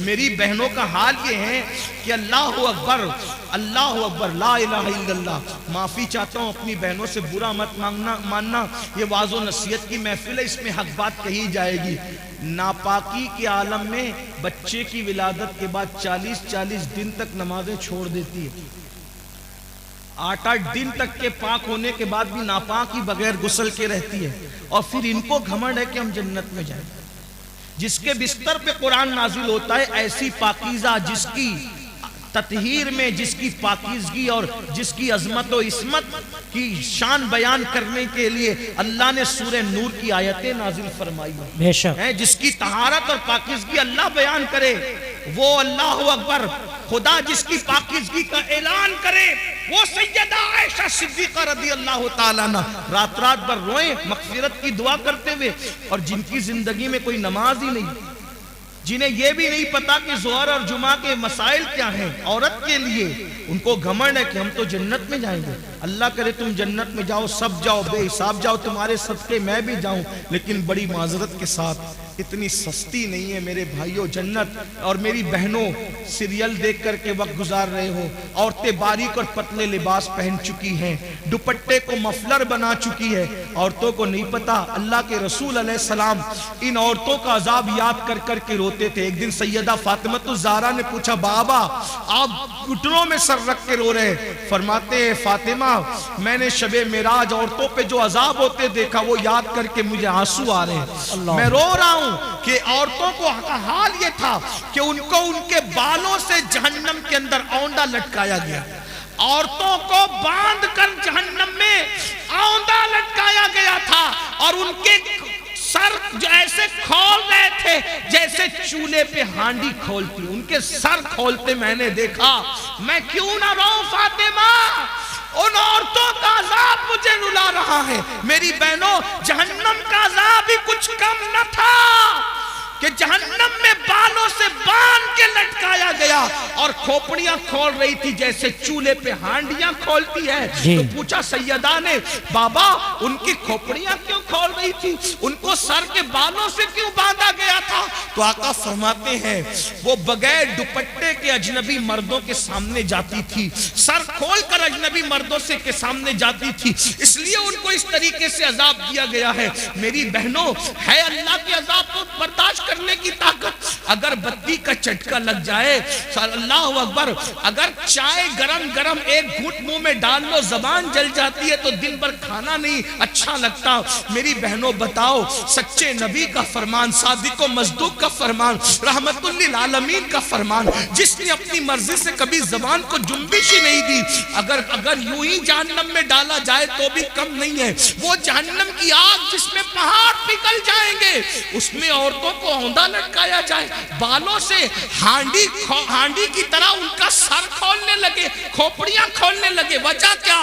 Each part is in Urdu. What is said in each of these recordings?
میری بہنوں کا حال یہ ہے کہ اللہ اکبر لا الہ الا اللہ. معافی چاہتا ہوں اپنی بہنوں سے، برا مت ماننا، یہ واعظ و نصیحت کی محفل ہے، اس میں حق بات کہی جائے گی. ناپاکی کے عالم میں بچے کی ولادت کے بعد 40 دن تک نمازیں چھوڑ دیتی ہے. 8 دن تک کے پاک ہونے کے بعد بھی ناپاک ہی بغیر غسل کے رہتی ہے، اور پھر ان کو گھمنڈ ہے کہ ہم جنت میں جائیں. جس کے بستر پہ قرآن نازل ہوتا ہے، ایسی پاکیزہ جس کی تطہیر میں، جس کی پاکیزگی اور جس کی عظمت و عصمت کی شان بیان کرنے کے لیے اللہ نے سورہ نور کی آیتیں نازل فرمائی ہیں. جس کی طہارت اور پاکیزگی اللہ بیان کرے، وہ اللہ اکبر. خدا جس کی پاکیزگی کا اعلان کرے، وہ سیدہ عائشہ صدیقہ رضی اللہ تعالیٰ عنہ رات بھر روئیں مغفرت کی دعا کرتے ہوئے، اور جن کی زندگی میں کوئی نماز ہی نہیں، جنہیں یہ بھی نہیں پتا کہ ظہر اور جمعہ کے مسائل کیا ہیں عورت کے لیے، ان کو گھمنڈ ہے کہ ہم تو جنت میں جائیں گے. اللہ کرے تم جنت میں جاؤ، سب جاؤ، بے حساب جاؤ، تمہارے صدقے میں بھی جاؤں، لیکن بڑی معذرت کے ساتھ اتنی سستی نہیں ہے میرے بھائیوں جنت. اور میری بہنوں سیریل دیکھ کر کے وقت گزار رہے ہو، عورتیں باریک اور پتلے لباس پہن چکی ہیں، دوپٹے کو مفلر بنا چکی ہے. عورتوں کو نہیں پتا اللہ کے رسول علیہ السلام ان عورتوں کا عذاب یاد کر کر کے روتے تھے. ایک دن سیدہ فاطمہ الزہرا نے پوچھا، بابا آپ گھٹنوں میں سر رکھ کے رو رہے. فرماتے ہیں فاطمہ میں نے شب معراج عورتوں پہ جو عذاب ہوتے دیکھا، وہ یاد کر کے مجھے آنسو آ رہے ہیں. میں رو رہا ہوں کہ عورتوں کو حال یہ تھا کہ ان کو ان کے بالوں سے جہنم کے اندر اوندا لٹکایا گیا. عورتوں کو باندھ کر جہنم میں اوندا لٹکایا گیا تھا، اور ان کے سر جو ایسے کھول رہے تھے جیسے چولہے پہ ہانڈی کھولتی. ان کے سر کھولتے میں نے دیکھا. میں کیوں نہ روؤں فاطمہ؟ ان عورتوں کا عذاب مجھے رلا رہا ہے. میری بہنوں جہنم کا عذاب بھی کچھ کم نہ تھا کہ جہنم میں بالوں سے باندھ کے لٹکایا گیا، اور کھوپڑیاں کھول رہی تھی جیسے چولہے پہ ہانڈیاں کھولتی ہے. تو پوچھا سیدہ نے، بابا ان کی کھوپڑیاں کیوں کھول رہی تھی؟ ان کو سر کے بالوں سے کیوں باندھا گیا تھا؟ تو آقا فرماتے ہیں وہ بغیر دوپٹے کے اجنبی مردوں کے سامنے جاتی تھی، سر کھول کر اجنبی مردوں سے کے سامنے جاتی تھی، اس لیے ان کو اس طریقے سے عذاب دیا گیا ہے. میری بہنوں ہے اللہ کے عذاب کو برداشت کرنے کی طاقت. اگر بتی کا چٹکا لگ جائے، اللہ اکبر، اگر چائے گرم ایک گھونٹ منہ میں ڈال لو زبان جل جاتی ہے تو دن بھر کھانا نہیں اچھا لگتا. میری بہنوں بتاؤ، سچے نبی کا فرمان، صادق و مصدوق کا فرمان، رحمت للعالمین کا فرمان، جس نے اپنی مرضی سے کبھی زبان کو جنبش ہی نہیں دی، اگر یوں ہی جہنم میں ڈالا جائے تو بھی کم نہیں ہے. وہ جہنم کی آگ جس میں پہاڑ پگھل جائیں گے، اس میں عورتوں کو اوندا لٹکایا جائے، بالوں سے ہانڈی کی طرح ان کا سر کھولنے لگے، کھوپڑیاں کھولنے لگے. وجہ کیا؟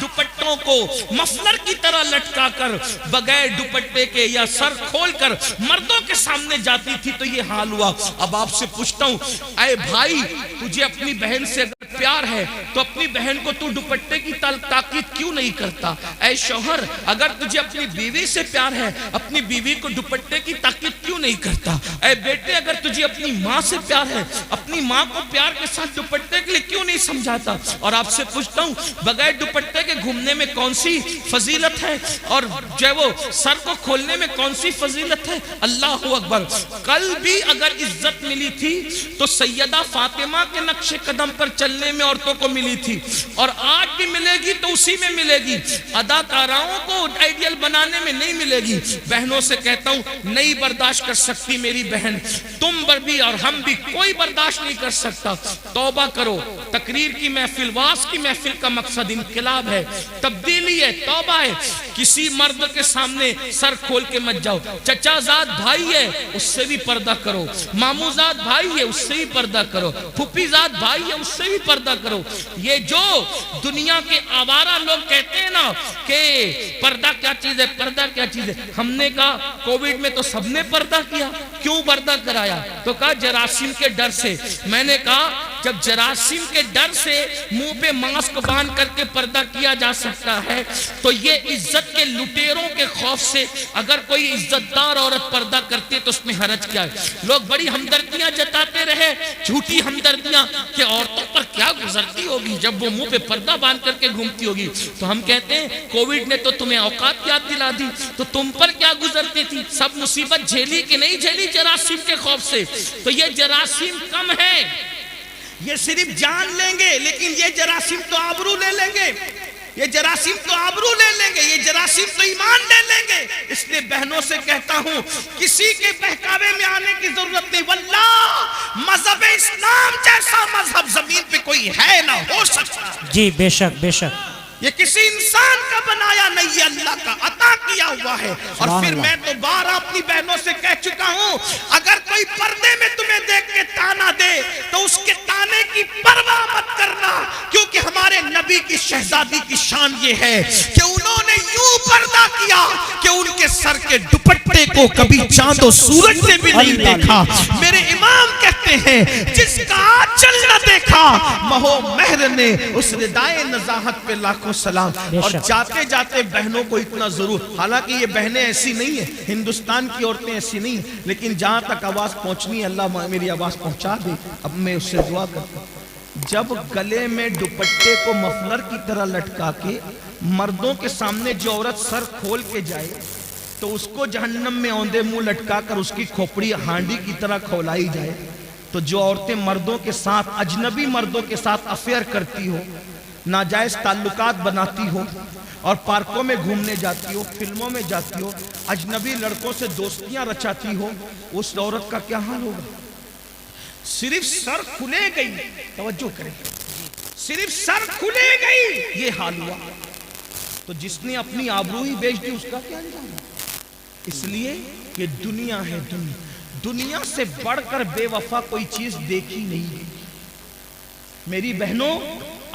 دوپٹوں کو مفلر کی طرح لٹکا کر بغیر دوپٹے کے یا سر کھول کر مردوں کے سامنے جاتی تھی. تو یہ حال ہوا. اب آپ سے پوچھتا ہوں، اے بھائی تجھے اپنی بہن سے اگر پیار ہے تو اپنی بہن کو تو دوپٹے کی تاکید کیوں نہیں کرتا؟ اے شوہر اگر تجھے اپنی بیوی سے پیار ہے، اپنی بیوی کو دوپٹے کی تاکید کیوں نہیں کرتا؟ اے بیٹے اگر تجھے اپنی ماں سے پیار ہے، اپنی ماں کو پیار کے ساتھ دوپٹے کے لیے کیوں نہیں سمجھاتا؟ اور آپ سے پوچھتا ہوں، بغیر دوپٹے کے گھومنے میں کون سی فضیلت ہے، اور جو ہے وہ سر کو کھولنے میں کون سی فضیلت ہے؟ اللہ اکبر. کل بھی اگر عزت ملی تھی تو سیدہ فاطمہ کے نقش قدم پر چلنے میں عورتوں کو ملی تھی، اور آج بھی ملے گی تو اسی میں ملے گی. اداکاراؤں کو آئیڈیل بنانے میں نہیں ملے گی. بہنوں سے کہتا ہوں نہیں برداشت کر سکتی میری بہن، تم پر بھی اور ہم بھی کوئی برداشت نہیں کر سکتا. توبہ کرو. تقریر کی محفل، واز کی محفل کا مقصد انقلاب ہے، تبدیلی ہے، توبہ ہے. کسی مرد کے سامنے سر کھول کے مت جاؤ. چچا زاد بھائی ہے اس سے بھی پردہ کرو، مامو زاد بھائی ہے اس سے بھی پردہ کرو، پھوپھی زاد بھائی ہے اس سے بھی پردہ کرو. یہ جو دنیا کے آوارہ لوگ کہتے ہیں نا کہ پردہ کیا چیز ہے، پردہ کیا چیز ہے، ہم نے کہا کووڈ میں تو سب نے پردہ کیا. کیوں پردہ کرایا؟ تو کہا جراثیم کے ڈر سے. میں نے کہا جب جراثیم کے ڈر سے منہ پہ ماسک باندھ کر کے پردہ کیا جا سکتا ہے تو یہ عزت کے لٹیروں کے خوف سے اگر کوئی عزت دار عورت پردہ کرتی ہے تو اس میں حرج کیا ہے؟ لوگ بڑی ہمدردیاں جتاتے رہے جھوٹی ہمدردیاں کہ عورتوں پر کیا گزرتی ہوگی جب وہ منہ پہ پردہ باندھ کر کے گھومتی ہوگی. تو ہم کہتے ہیں کووڈ نے تو تمہیں اوقات یاد دلا دی, تو تم پر کیا گزرتی تھی؟ سب مصیبت جھیلی کہ نہیں جھیلی جراثیم کے خوف سے؟ تو یہ جراثیم کم ہے, یہ صرف جان لیں گے, لیکن یہ جراثیم تو آبرو لے لیں گے, یہ جراثیم تو آبرو لے لیں گے, یہ جراثیم تو ایمان لے لیں گے. اس لیے بہنوں سے کہتا ہوں کسی کے بہکاوے میں آنے کی ضرورت نہیں. واللہ مذہب اسلام جیسا مذہب زمین پہ کوئی ہے نہ ہو سکتا. جی بے شک بے شک. یہ کسی انسان کا بنایا نہیں, یہ اللہ کا عطا کیا ہوا ہے. اور پھر میں تو بار اپنی بہنوں سے کہہ چکا ہوں, اگر کوئی پردے میں تمہیں دیکھ کے تانا دے تو اس کے تانے کی پرواہ مت کرنا, کیونکہ ہمارے نبی کی شہزادی کی شان یہ ہے کہ انہوں نے یوں پردہ کیا کہ ان کے سر کے دوپٹے کو کبھی چاند و سورج نے بھی نہیں دیکھا. میرے امام کہتے ہیں جس کا آنچل نہ دیکھا مہو مہر نے اس ردائے نزاہت پہ لاکھوں سلام. اور جاتے جاتے بہنوں کو اتنا ضرور, حالانکہ یہ بہنیں ایسی نہیں ہیں, ہندوستان کی عورتیں ایسی نہیں ہیں, لیکن جہاں تک آواز پہنچنی ہے اللہ میری آواز پہنچا دے. اب میں اس سے دعا کرتا ہوں, جب گلے میں دوپٹے کو مفلر کی طرح لٹکا کے مردوں کے سامنے جو عورت سر کھول کے جائے تو اس کو جہنم میں اوندے منہ لٹکا کر اس کی کھوپڑی ہانڈی کی طرح کھولائی جائے. تو جو عورتیں مردوں کے ساتھ, اجنبی مردوں کے ساتھ افیئر کرتی ہو, ناجائز تعلقات بناتی ہو اور پارکوں میں گھومنے جاتی ہو, فلموں میں جاتی ہو, اجنبی لڑکوں سے دوستیاں رچاتی ہو, اس عورت کا کیا حال ہوگا؟ صرف سر کھلے گئی, توجہ کریں, صرف سر کھلے گئی یہ حال ہوا, تو جس نے اپنی آبرو ہی بیچ دی اس کا کیا انجام ہے؟ اس لیے کہ دنیا ہے, دنیا سے بڑھ کر بے وفا کوئی چیز دیکھی نہیں گئی. میری بہنوں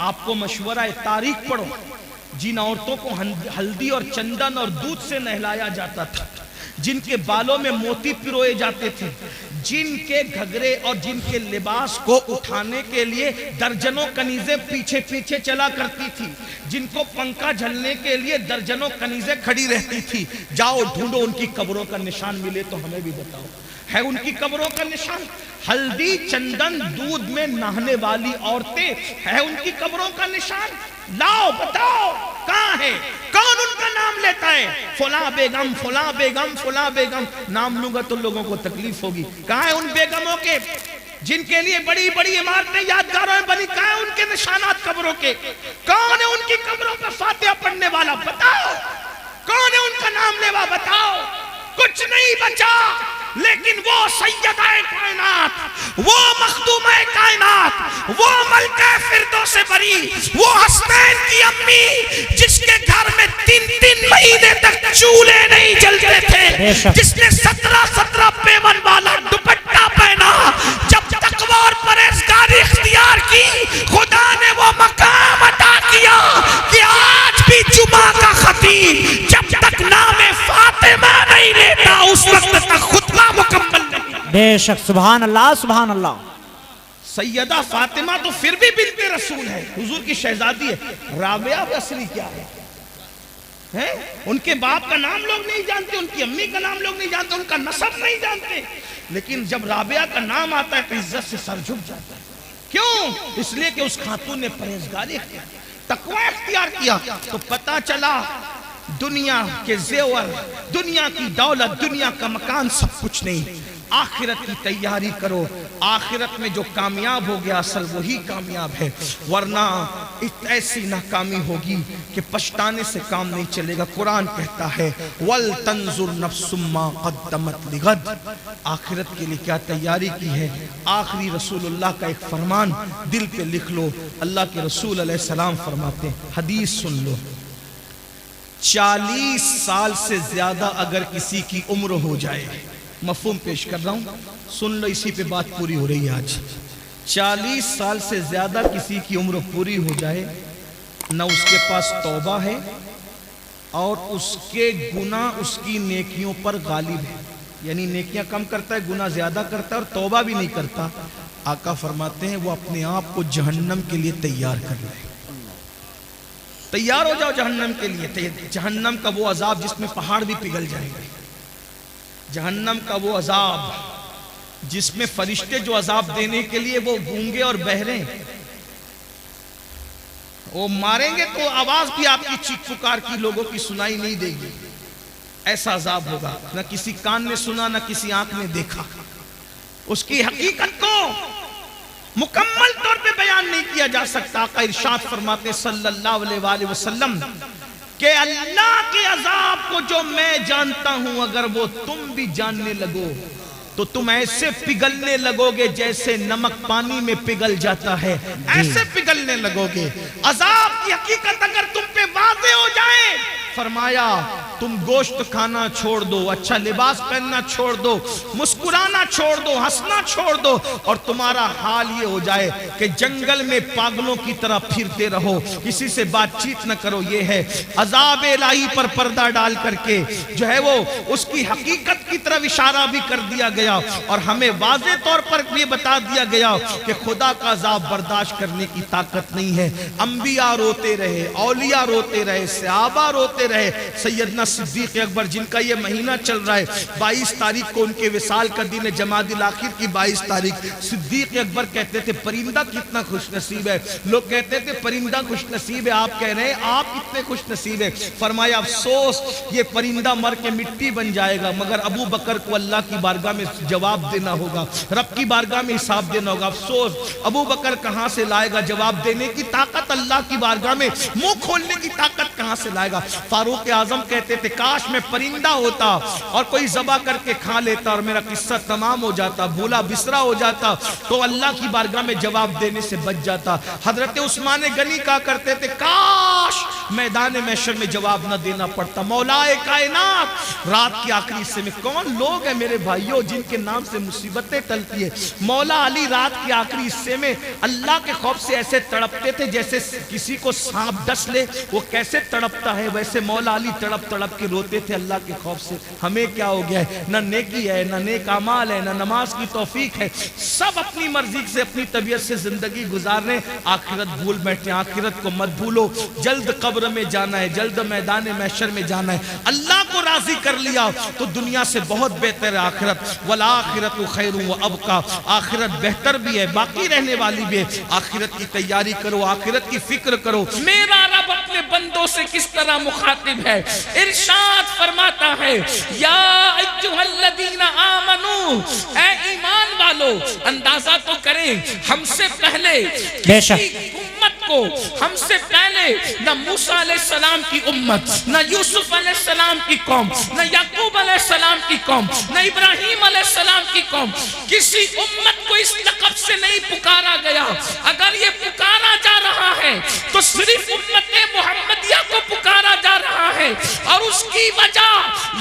آپ کو مشورہ ہے, تاریخ پڑھو. جن عورتوں کو ہلدی اور چندن اور دودھ سے نہلایا جاتا تھا, جن کے بالوں میں موتی پروئے جاتے تھے, جن کے گھگرے اور جن کے لباس کو اٹھانے کے لیے درجنوں کنیزیں پیچھے پیچھے چلا کرتی تھی, جن کو پنکھا جھلنے کے لیے درجنوں کنیزیں کھڑی رہتی تھی, جاؤ ڈھونڈو ان کی قبروں کا نشان ملے تو ہمیں بھی بتاؤ, ہے ان کی قبروں کا نشان؟ ہلدی چندن دودھ میں نہانے والی عورتیں, ہے ان کی قبروں کا نشان؟ لاؤ بتاؤ کہاں ہے, کون ان کا نام لیتا ہے؟ فلاں بیگم فلاں بیگم فلاں بیگم, نام لوں گا تو لوگوں کو تکلیف ہوگی. کہاں ہے ان بیگموں کے جن کے لیے بڑی بڑی عمارتیں یادگاروں میں بنی؟ کہاں ہے ان کے نشانات قبروں کے؟ کون ہے ان کی قبروں پر فاتحہ پڑھنے والا؟ بتاؤ کون ہے ان کا نام لیوا؟ بتاؤ. کچھ نہیں بچا, لیکن وہ سیدہ کائنات, وہ مخدومہ کائنات, وہ ملکہ فردوس بری, وہ حسنین کی امی جس کے گھر میں 3 مہینے تک چولہے نہیں جلتے تھے, جس نے 17 پیمن والا دوپٹہ پہنا, جب تقوی اور پرہیزگاری اختیار کی خدا نے وہ مقام عطا کیا کہ آج بھی جمعہ کا خطیب جب تک نام فاطمہ نہیں لیتا اس وقت تک خطبہ مکمل نہیں. بے شک, سبحان اللہ سبحان اللہ. سیدہ فاطمہ تو پھر بھی بنت رسول ہے, حضور کی شہزادی ہے. رابعہ اصلی کیا ہے؟ ان کے باپ کا نام لوگ نہیں جانتے, ان کی امی کا نام لوگ نہیں جانتے, ان کا نسب نہیں جانتے, لیکن جب رابعہ کا نام آتا ہے تو عزت سے سر جھک جاتا ہے. کیوں؟ اس لیے کہ اس خاتون نے پرہیزگاری اختیار کی, تقوی اختیار کیا. تو پتہ چلا دنیا کے زیور, دنیا کی دولت, دنیا کا مکان سب کچھ نہیں, آخرت کی تیاری کرو. آخرت میں جو کامیاب ہو گیا اصل وہی کامیاب ہے, ورنہ ایسی ناکامی ہوگی کہ پچھتانے سے کام نہیں چلے گا. قرآن کہتا ہے وَلْتَنْظُرْ نَفْسٌ مَا قَدَّمَتْ لِغَدٍ, آخرت کے لیے کیا تیاری کی ہے. آخری رسول اللہ کا ایک فرمان دل پہ لکھ لو. اللہ کے رسول علیہ السلام فرماتے ہیں, حدیث سن لو, 40 سال سے زیادہ اگر کسی کی عمر ہو جائے, مفہوم پیش کر رہا ہوں, سن لو, اسی پہ بات پوری ہو رہی ہے آج. 40 سال سے زیادہ کسی کی عمر پوری ہو جائے, نہ اس کے پاس توبہ ہے اور اس کے گناہ اس کی نیکیوں پر غالب ہے, یعنی نیکیاں کم کرتا ہے, گناہ زیادہ کرتا ہے اور توبہ بھی نہیں کرتا. آقا فرماتے ہیں وہ اپنے آپ کو جہنم کے لیے تیار کر لے. تیار ہو جاؤ جہنم کے لیے. جہنم کا وہ عذاب جس میں پہاڑ بھی پگھل جائیں گے, جہنم کا وہ عذاب جس میں فرشتے جو عذاب دینے کے لیے وہ گونگے اور بہرے، وہ ماریں گے تو آواز بھی آپ کی چیخ پکار کی لوگوں کی سنائی نہیں دے گی. ایسا عذاب ہوگا، نہ کسی کان نے سنا نہ کسی آنکھ نے دیکھا. اس کی حقیقت کو مکمل طور پہ بیان نہیں کیا جا سکتا. آقا ارشاد فرماتے صلی اللہ علیہ وآلہ وسلم کہ اللہ کے عذاب کو جو میں جانتا ہوں اگر وہ تم بھی جاننے لگو تو تم ایسے پگھلنے لگو گے جیسے نمک پانی میں پگھل جاتا ہے، ایسے پگھلنے لگو گے. عذاب کی حقیقت اگر تم پہ واضح ہو جائے، فرمایا تم گوشت کھانا چھوڑ دو، اچھا لباس پہننا چھوڑ دو، مسکرانا چھوڑ دو، ہنسنا چھوڑ دو، اور تمہارا حال یہ ہو جائے کہ جنگل میں پاگلوں کی طرح پھرتے رہو، کسی سے بات چیت نہ کرو. یہ ہے عذاب الہی پر پردہ ڈال کر کے جو ہے وہ اس کی حقیقت کی طرف اشارہ بھی کر دیا گیا اور ہمیں واضح طور پر یہ بتا دیا گیا کہ خدا کا عذاب برداشت کرنے کی طاقت نہیں ہے. انبیاء روتے رہے، اولیاء روتے رہے، صحابہ روتے رہے. سیدنا صدیق اکبر جن کا یہ مہینہ چل رہا ہے، 22 تاریخ کو ان کے وصال کا دن ہے، جمادی الاخر کی 22 تاریخ. صدیق اکبر کہتے تھے پرندہ کتنا خوش نصیب ہے. لوگ کہتے تھے پرندہ خوش نصیب ہے، آپ کہہ رہے ہیں آپ کتنے خوش نصیب ہے. فرمایا افسوس یہ پرندہ مر کے مٹی بن جائے گا، مگر ابو بکر کو اللہ کی بارگاہ میں جواب دینا ہوگا، رب کی بارگاہ میں حساب دینا ہوگا. افسوس ابو بکر کہاں سے لائے گا جواب دینے کی طاقت، اللہ کی بارگاہ میں منہ کھولنے کی طاقت کہاں سے لائے گا. فاروق اعظم کہتے تھے کاش میں پرندہ ہوتا اور کوئی ذبح کر کے کھا لیتا اور میرا قصہ تمام ہو جاتا، بھولا بسرا ہو جاتا تو اللہ کی بارگاہ میں جواب دینے سے بچ جاتا. حضرت عثمان غنی کہا کرتے تھے کاش میدان محشر میں جواب نہ دینا پڑتا. مولا کائنات رات کی آخری حصے میں کون لوگ ہیں میرے بھائیوں جن کے نام سے مصیبتیں ٹلتی ہے. مولا علی رات کی آخری حصے میں اللہ کے خوف سے ایسے تڑپتے تھے جیسے کسی کو سانپ ڈس لے وہ کیسے تڑپتا ہے، ویسے مولا علی تڑپ تڑپ کے روتے تھے اللہ کے خوف سے. ہمیں کیا ہو گیا ہے، نہ نیکی ہے، نہ نیک اعمال ہے، نہ نماز کی توفیق ہے، سب اپنی مرضی سے اپنی طبیعت سے زندگی گزارنے. آخرت بھول بیٹھے، آخرت کو مت بھولو. جلد قبر میں جانا ہے، جلد میدان محشر میں جانا ہے. اللہ کو راضی کر لیا تو دنیا سے بہت بہتر ہے آخرت. والآخرت خیر و ابقا، آخرت بہتر بھی ہے، باقی رہنے والی بھی ہے. آخرت کی تیاری کرو، آخرت کی فکر کرو. میرا رب اپنے بندوں سے کس طرح مخاطب ہے، ارشاد فرماتا ہے یا ایھا الذین آمنو، اے ایمان والو. اندازہ تو کریں ہم سے پہلے بے شک کسی امت کو، ہم سے پہلے نہ موسیٰ علیہ السلام کی امت، نہ یوسف علیہ السلام کی قوم، نہ یعقوب علیہ السلام کی قوم، نہ ابراہیم علیہ السلام کی قوم، کسی امت کو اس لقب سے نہیں پکارا گیا. اگر یہ پکارا جا رہا ہے تو صرف امت محمدیہ کو پکارا جا رہا ہے، اور اس کی وجہ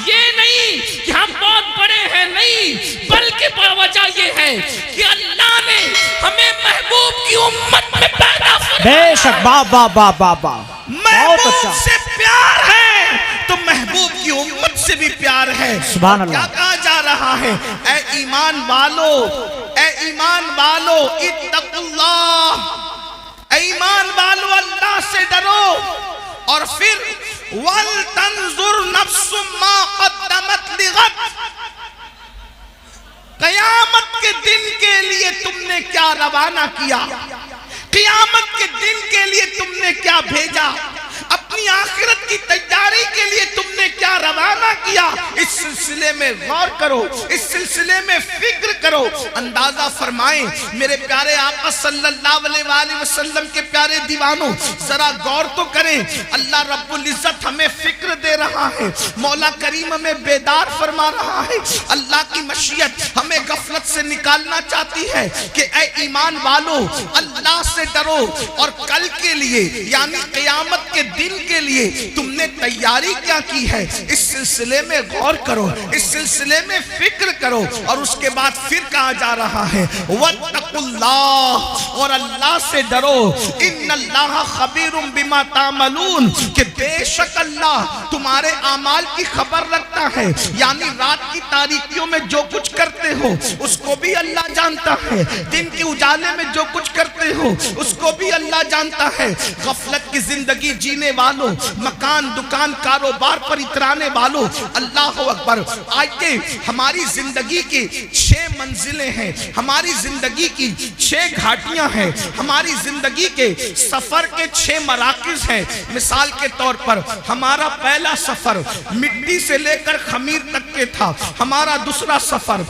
یہ نہیں کہ ہم بہت بڑے ہیں، نہیں، بلکہ وجہ یہ ہے کہ اللہ نے ہمیں محبوب کی امت میں پیدا فرمایا. بے شک با با با با با بہت محبوب اچھا. سے پیار ہے تو محبوب کی امت سے بھی پیار ہے. سبحان اللہ. کیا کہا جا رہا ہے، اے ایمان والو، اے ایمان والو اتقوا اللہ، اے ایمان والو اللہ سے ڈرو. اور پھر وَلْتَنْظُرْ نَفْسٌ مَا قَدَّمَتْ لِغَدٍ، قیامت کے دن کے لیے تم نے کیا روانہ کیا، قیامت کے دن کے لیے تم نے کیا بھیجا، اپنی آخرت کی تیاری کے لیے تم نے کیا روانہ کیا. اس سلسلے میں غور کرو، اس سلسلے میں فکر کرو. اندازہ فرمائیں میرے پیارے آقا صلی اللہ علیہ وآلہ وسلم کے پیارے دیوانوں، ذرا غور تو کریں. اللہ رب العزت ہمیں فکر دے رہا ہے، مولا کریم ہمیں بیدار فرما رہا ہے. اللہ کی مشیت ہمیں غفلت سے نکالنا چاہتی ہے کہ اے ایمان والو اللہ سے ڈرو، اور کل کے لیے یعنی قیامت کے دن کے لیے تم نے تیاری کیا کی ہے، اس سلسلے میں غور کرو، اس سلسلے میں فکر کرو. اور اس کے بعد پھر کہا جا رہا ہے وَاتَّقُوا اللَّهَ، اور اللہ سے ڈرو. اِنَّ اللَّهَ خَبِيرٌ بِمَا تَعْمَلُونَ، کہ بے شک اللہ تمہارے اعمال کی خبر رکھتا ہے. یعنی رات کی تاریکیوں میں جو کچھ کرتے ہو اس کو بھی اللہ جانتا ہے، دن کے اجالے میں جو کچھ کرتے ہو اس کو بھی اللہ جانتا ہے. غفلت کی زندگی جینے والوں، مکان دکان کاروبار پر اترانے والوں، اللہ اکبر. آئیے، ہماری زندگی کی 6 منزلیں ہیں، ہماری زندگی کی 6 گھاٹیاں ہیں، ہماری زندگی کے سفر کے 6 مراکز ہیں. مثال کے طور پر ہمارا پہلا سفر مٹی سے لے کر خمیر تک کے تھا. ہمارا دوسرا سفر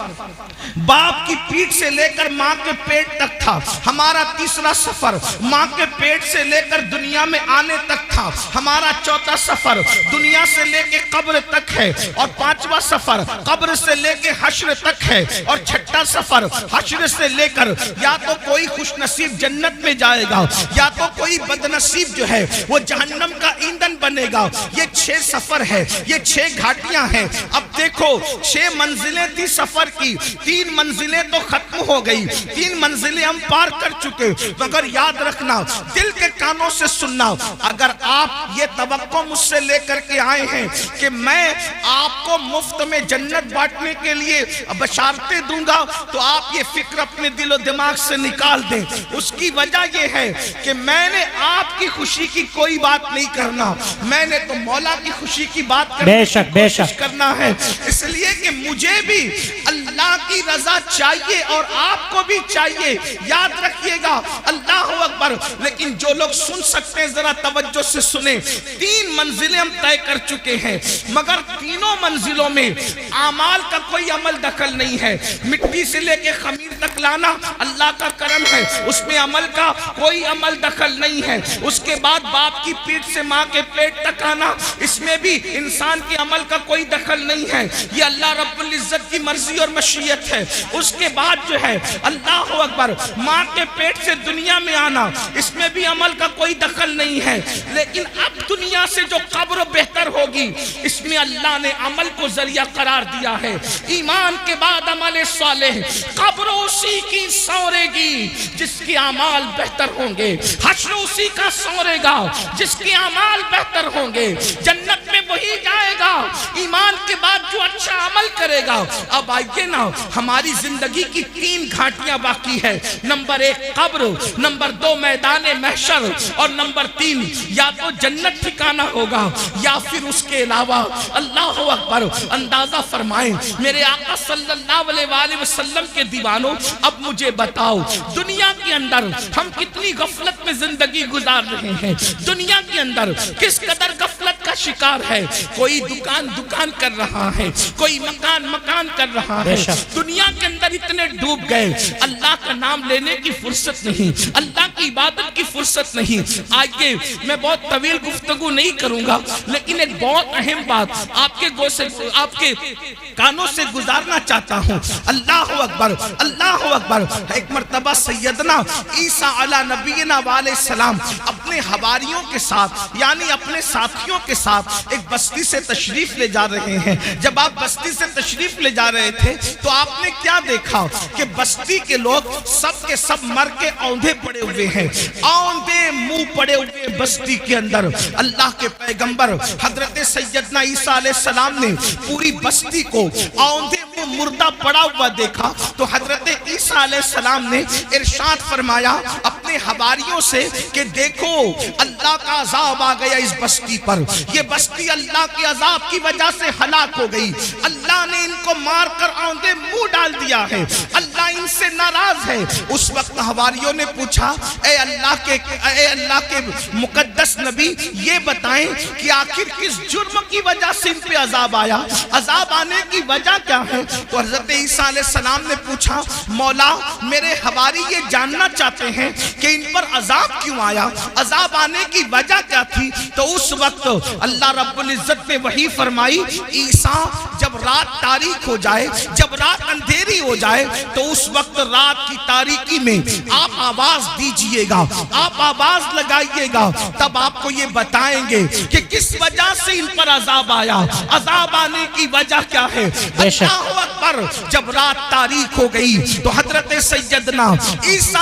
باپ کی پیٹھ سے لے کر ماں کے پیٹ تک تھا. ہمارا تیسرا سفر ماں کے پیٹ سے لے کر دنیا میں آنے تک تھا. ہمارا چوتھا سفر دنیا سے لے کے قبر تک ہے، اور 5واں سفر قبر سے لے کے حشر تک ہے، اور 6واں سفر حشر سے لے کر یا تو کوئی خوش نصیب جنت میں جائے گا، یا تو کوئی بد نصیب جو ہے وہ جہنم کا ایندھن بنے گا. یہ 6 سفر ہے، یہ 6 گھاٹیاں ہیں. اب دیکھو 6 منزلیں تھی سفر کی، 3 منزلیں تو ختم ہو گئی، 3 منزلیں ہم پار کر چکے. مگر یاد رکھنا، دل کے کانوں سے سننا، اگر آپ یہ توقع مجھ سے لے کر کے آئے ہیں کہ میں آپ کو مفت میں جنت بانٹنے کے لیے بشارتیں دوں گا، تو آپ یہ فکر اپنے دل و دماغ سے نکال دیں. اس کی وجہ یہ ہے کہ میں نے آپ کی خوشی کی کوئی بات نہیں کرنا، میں نے تو مولا کی خوشی کی بات کرنے کی کوشش کرنا ہے. اس لیے کہ مجھے بھی اللہ کی رضا چاہیے اور آپ کو بھی چاہیے. یاد رکھیے گا، اللہ اکبر. لیکن جو لوگ سن سکتے ہیں ذرا توجہ سے سنیں. 3 منزلیں ہم طے کر چکے ہیں، مگر تینوں منزلوں میں اعمال کا کوئی عمل دخل نہیں ہے. مٹی سے لے کے خمیر تک لانا اللہ کا کرم ہے، اس میں عمل کا کوئی عمل دخل نہیں ہے. اس کے بعد باپ کی پیٹھ سے ماں کے پیٹ تک آنا، اس میں بھی انسان کے عمل کا کوئی دخل نہیں ہے، یہ اللہ رب العزت کی مرضی اور مشیت ہے. اس کے بعد جو ہے اللہ اکبر ماں کے پیٹ سے دنیا میں آنا، اس میں بھی عمل کا کوئی دخل نہیں ہے. لیکن اب دنیا سے جو قبر بہتر ہوگی، اس میں اللہ نے عمل کو ذریعہ قرار دیا ہے. ایمان کے بعد عمل صالح، قبر اسی کی سورے گی جس کے اعمال بہتر ہوں گے، حشر اسی کا سورے گا جس کے اعمال بہتر ہوں گے، جنت میں وہی جائے گا ایمان کے بعد جو اچھا عمل کرے گا. اب آئیے نا، ہماری زندگی کی 3 گھاٹیاں باقی ہے. نمبر 1 قبر، نمبر 2 میدان محشر، اور نمبر 3 یا تو جنت ٹھکانہ ہوگا یا پھر اس کے علاوہ. اللہ اکبر. اندازہ فرمائیں میرے آقا صلی اللہ علیہ وآلہ وسلم کے دیوانوں، اب مجھے بتاؤ دنیا کے اندر ہم کتنی غفلت میں زندگی گزار رہے ہیں. دنیا کے اندر کس قدر غفلت کا شکار ہے. کوئی دکان کر رہا ہے، کوئی مکان کر رہا ہے. دنیا کے اندر اتنے ڈوب گئے، اللہ کا نام لینے کی فرصت نہیں، اللہ کی عبادت کی فرصت نہیں. آئیے میں بہت طویل گفتگو نہیں کروں گا، لیکن ایک بہت اہم بات آپ کے کانوں سے گزارنا چاہتا ہوں. اللہ اکبر، اللہ اکبر. ایک مرتبہ سیدنا عیسیٰ علی نبینا علیہ السلام اپنے حواریوں کے ساتھ یعنی اپنے ساتھیوں کے ساتھ ایک بستی سے تشریف لے جا رہے ہیں. جب آپ بستی سے تشریف لے جا رہے تھے تو آپ نے کیا دیکھا کہ بستی کے لوگ سب کے سب مر کے اوندھے پڑے ہوئے ہیں، اوندھے منہ پڑے ہوئے بستی کے اندر. اللہ کے پیغمبر حضرت سیدنا عیسیٰ علیہ السلام نے پوری بستی کو اوندھے منہ مردہ پڑا ہوا دیکھا تو حضرت عیسیٰ علیہ السلام نے ارشاد فرمایا اپنے حواریوں سے کہ دیکھو اللہ کا عذاب آ گیا اس بستی پر، یہ بستی اللہ کے عذاب کی وجہ سے ہلاک ہو گئی. اللہ نے ان کو مار کر اوندھے منہ ڈال دیا ہے، اللہ ان سے ناراض ہے. اس وقت حواریوں نے پوچھا اے اللہ کے مقدس نبی یہ بتائیں کہ آخر کس جرم کی وجہ سے ان پہ عذاب آیا، عذاب آنے کی وجہ کیا ہے؟ تو حضرت عیسیٰ علیہ السلام نے پوچھا مولا میرے حواری یہ جاننا چاہتے ہیں کہ ان پر عذاب کیوں آیا، عذاب آنے کی وجہ کیا تھی. تو اس وقت اللہ رب العزت نے وحی فرمائی عیسیٰ جب رات تاریک ہو جائے، جب رات اندھیری ہو جائے تو اس وقت رات کی تاریکی میں آپ آواز دیجئے گا، آپ آواز لگائیے گا، تب آپ کو یہ بتائیں گے کہ کس وجہ سے ان پر عذاب آیا، عذاب آنے کی وجہ کیا ہے. اللہ اکبر. جب رات تاریک ہو گئی تو حضرت سیدنا عیسیٰ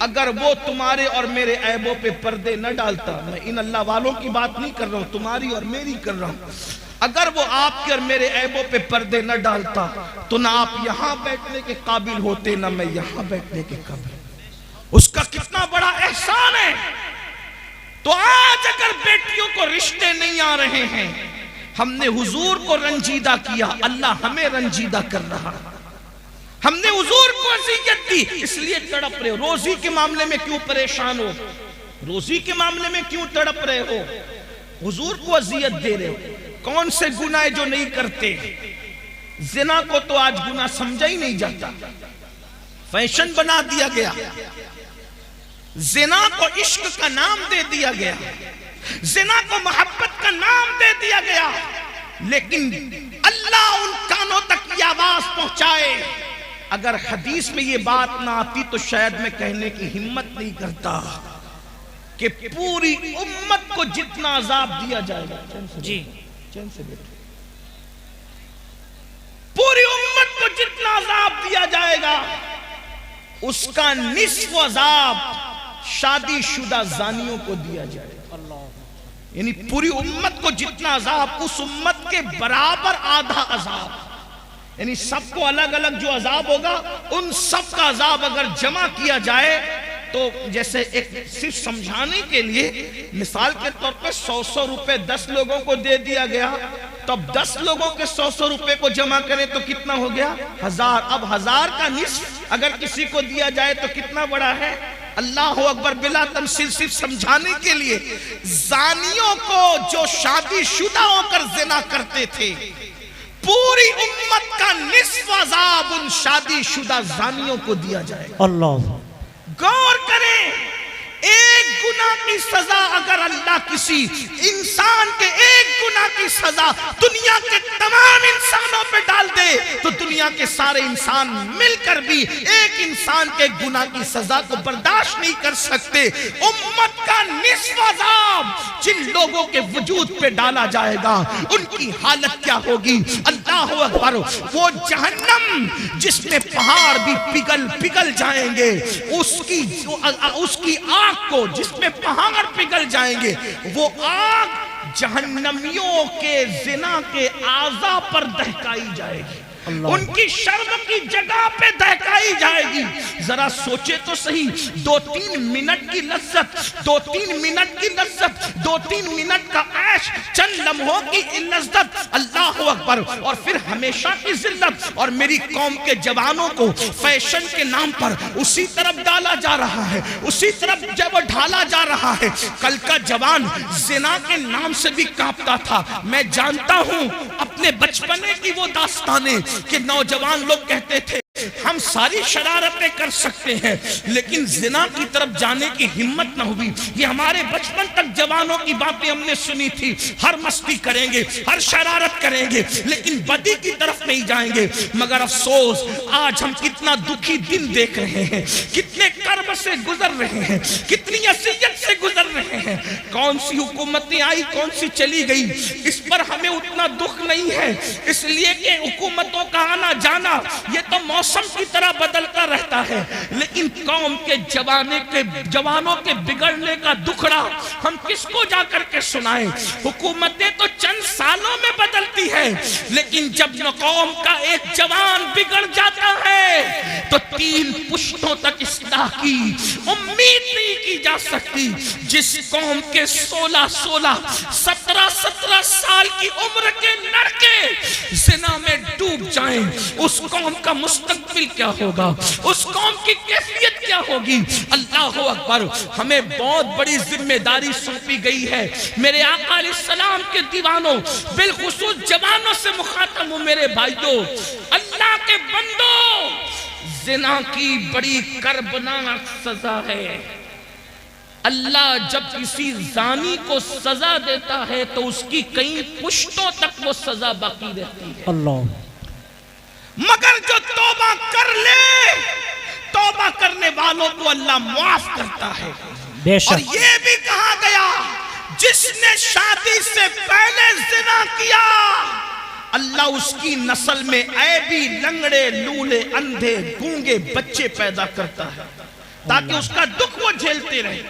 اگر وہ تمہارے اور میرے عیبوں پہ پردے نہ ڈالتا، میں ان اللہ والوں کی بات نہیں کر رہا ہوں، تمہاری اور میری کر رہا ہوں، اگر وہ آپ کے اور میرے عیبوں پہ پردے نہ ڈالتا تو نہ آپ یہاں بیٹھنے کے قابل ہوتے، نہ میں یہاں بیٹھنے کے قابل۔ اس کا کتنا بڑا احسان ہے۔ تو آج اگر بیٹیوں کو رشتے نہیں آ رہے ہیں، ہم نے حضور کو رنجیدہ کیا، اللہ ہمیں رنجیدہ کر رہا، ہم نے حضور کو اذیت دی اس لیے تڑپ رہے ہو۔ روزی کے معاملے میں کیوں پریشان ہو؟ روزی کے معاملے میں کیوں تڑپ رہے ہو؟ حضور کو اذیت دے رہے ہو۔ کون سے گناہ جو نہیں کرتے؟ زنا کو تو آج گناہ سمجھا ہی نہیں جاتا، فیشن بنا دیا گیا، زنا کو عشق کا نام دے دیا گیا، زنا کو محبت کا نام دے دیا گیا، لیکن اللہ ان کانوں تک یہ آواز پہنچائے۔ اگر حدیث میں یہ بات نہ آتی تو شاید میں کہنے کی ہمت نہیں کرتا کہ پوری امت کو جتنا عذاب دیا جائے گا، جی چین سے بیٹھو، پوری امت کو جتنا عذاب دیا جائے گا اس کا نصف عذاب شادی شدہ زانیوں کو دیا جائے گا۔ یعنی پوری امت کو جتنا عذاب، اس امت کے برابر آدھا عذاب، یعنی سب کو الگ الگ جو عذاب ہوگا ان سب کا عذاب اگر جمع کیا جائے تو جیسے ایک صرف سمجھانے کے لیے مثال کے طور پہ 100 روپے 10 لوگوں کو دے دیا گیا، تو اب 10 لوگوں کے 100 روپے کو جمع کریں تو کتنا ہو گیا؟ 1000۔ اب 1000 کا نصف اگر کسی کو دیا جائے تو کتنا بڑا ہے؟ اللہ اکبر۔ بلا تمثیل صرف سمجھانے کے لیے، زانیوں کو جو شادی شدہ ہو کر زنا کرتے تھے، پوری امت کا نصف عذاب ان شادی شدہ زانیوں کو دیا جائے گا۔ اللہ، غور کریں، ایک گناہ کی سزا اگر اللہ کسی انسان کے ایک گناہ کی سزا دنیا کے تمام انسانوں پہ ڈال دے تو دنیا کے سارے انسان مل کر بھی ایک انسان کے گناہ کی سزا کو برداشت نہیں کر سکتے۔ امت کا نصف عذاب جن لوگوں کے وجود پہ ڈالا جائے گا ان کی حالت کیا ہوگی؟ اللہ اکبر۔ وہ جہنم جس میں پہاڑ بھی پگھل جائیں گے، اس کی آگ کو جس میں پہاڑ پگھل جائیں گے، وہ آگ جہنمیوں کے زنا کے اعضاء پر دہکائی جائے گی، ان کی شرم کی جگہ پہ دہکائی جائے گی۔ ذرا سوچے تو صحیح، 2-3 منٹ کی لذت، 2-3 منٹ کی لذت، 2-3 منٹ کا عیش، چند لمحوں کی لذت، اللہ اکبر، اور پھر ہمیشہ کی ذلت۔ اور میری قوم کے جوانوں کو فیشن کے نام پر اسی طرف ڈالا جا رہا ہے، اسی طرف جب ڈھالا جا رہا ہے۔ کل کا جوان زنا کے نام سے بھی کانپتا تھا۔ میں جانتا ہوں اپنے بچپنے کی وہ داستانیں کہ نوجوان لوگ کہتے تھے ہم ساری شرارتیں کر سکتے ہیں لیکن زنا کی طرف جانے کی ہمت نہ ہوئی۔ یہ ہمارے بچپن تک جوانوں کی باتیں ہم نے سنی تھی، ہر مستی کریں گے، ہر شرارت کریں گے لیکن بدی کی طرف نہیں جائیں گے۔ مگر افسوس آج ہم کتنا دکھی دن دیکھ رہے ہیں، کتنے کرب سے گزر رہے ہیں، کتنی اذیت سے گزر رہے ہیں۔ کون سی حکومتیں آئی، کون سی چلی گئی، اس پر ہمیں اتنا دکھ نہیں ہے، اس لیے کہ حکومتوں کا آنا جانا یہ تو موسم کی طرح بدلتا رہتا ہے، لیکن قوم کے جوانوں کے بگڑنے کا دکھڑا ہم کس کو جا کر کے سنائیں؟ حکومتیں تو چند سالوں میں بدلتی ہے لیکن جب قوم کا ایک جوان بگڑ جاتا ہے تو 3 پشتوں تک اصلاح کی امید نہیں کی جا سکتی۔ جس قوم کے 16 17 سال کی عمر کے لڑکے زنا میں ڈوب جائیں، اس قوم کا مستقبل کیا ہوگا، اس قوم کی کیفیت کیا ہوگی؟ اللہ اکبر۔ ہمیں بہت بڑی ذمہ داری سونپی گئی ہے۔ میرے آقا علیہ السلام کے دیوانوں، بالخصوص جوانوں سے مخاطب ہوں میرے بھائیوں، اللہ کے بندوں، زنا کی بڑی کربناک سزا ہے۔ اللہ جب کسی زانی کو سزا دیتا ہے تو اس کی کئی پشتوں تک وہ سزا باقی رہتی ہے۔ اللہ، مگر جو توبہ کر لے، توبہ کرنے والوں کو اللہ معاف کرتا ہے۔ بے شک۔ اور یہ بھی کہا گیا جس نے شادی سے پہلے زنا کیا اللہ اس کی نسل میں عیبی، لنگڑے، لولے، اندھے، گونگے بچے پیدا کرتا ہے۔ تاکہ اس کا دکھ وہ جھیلتے رہے۔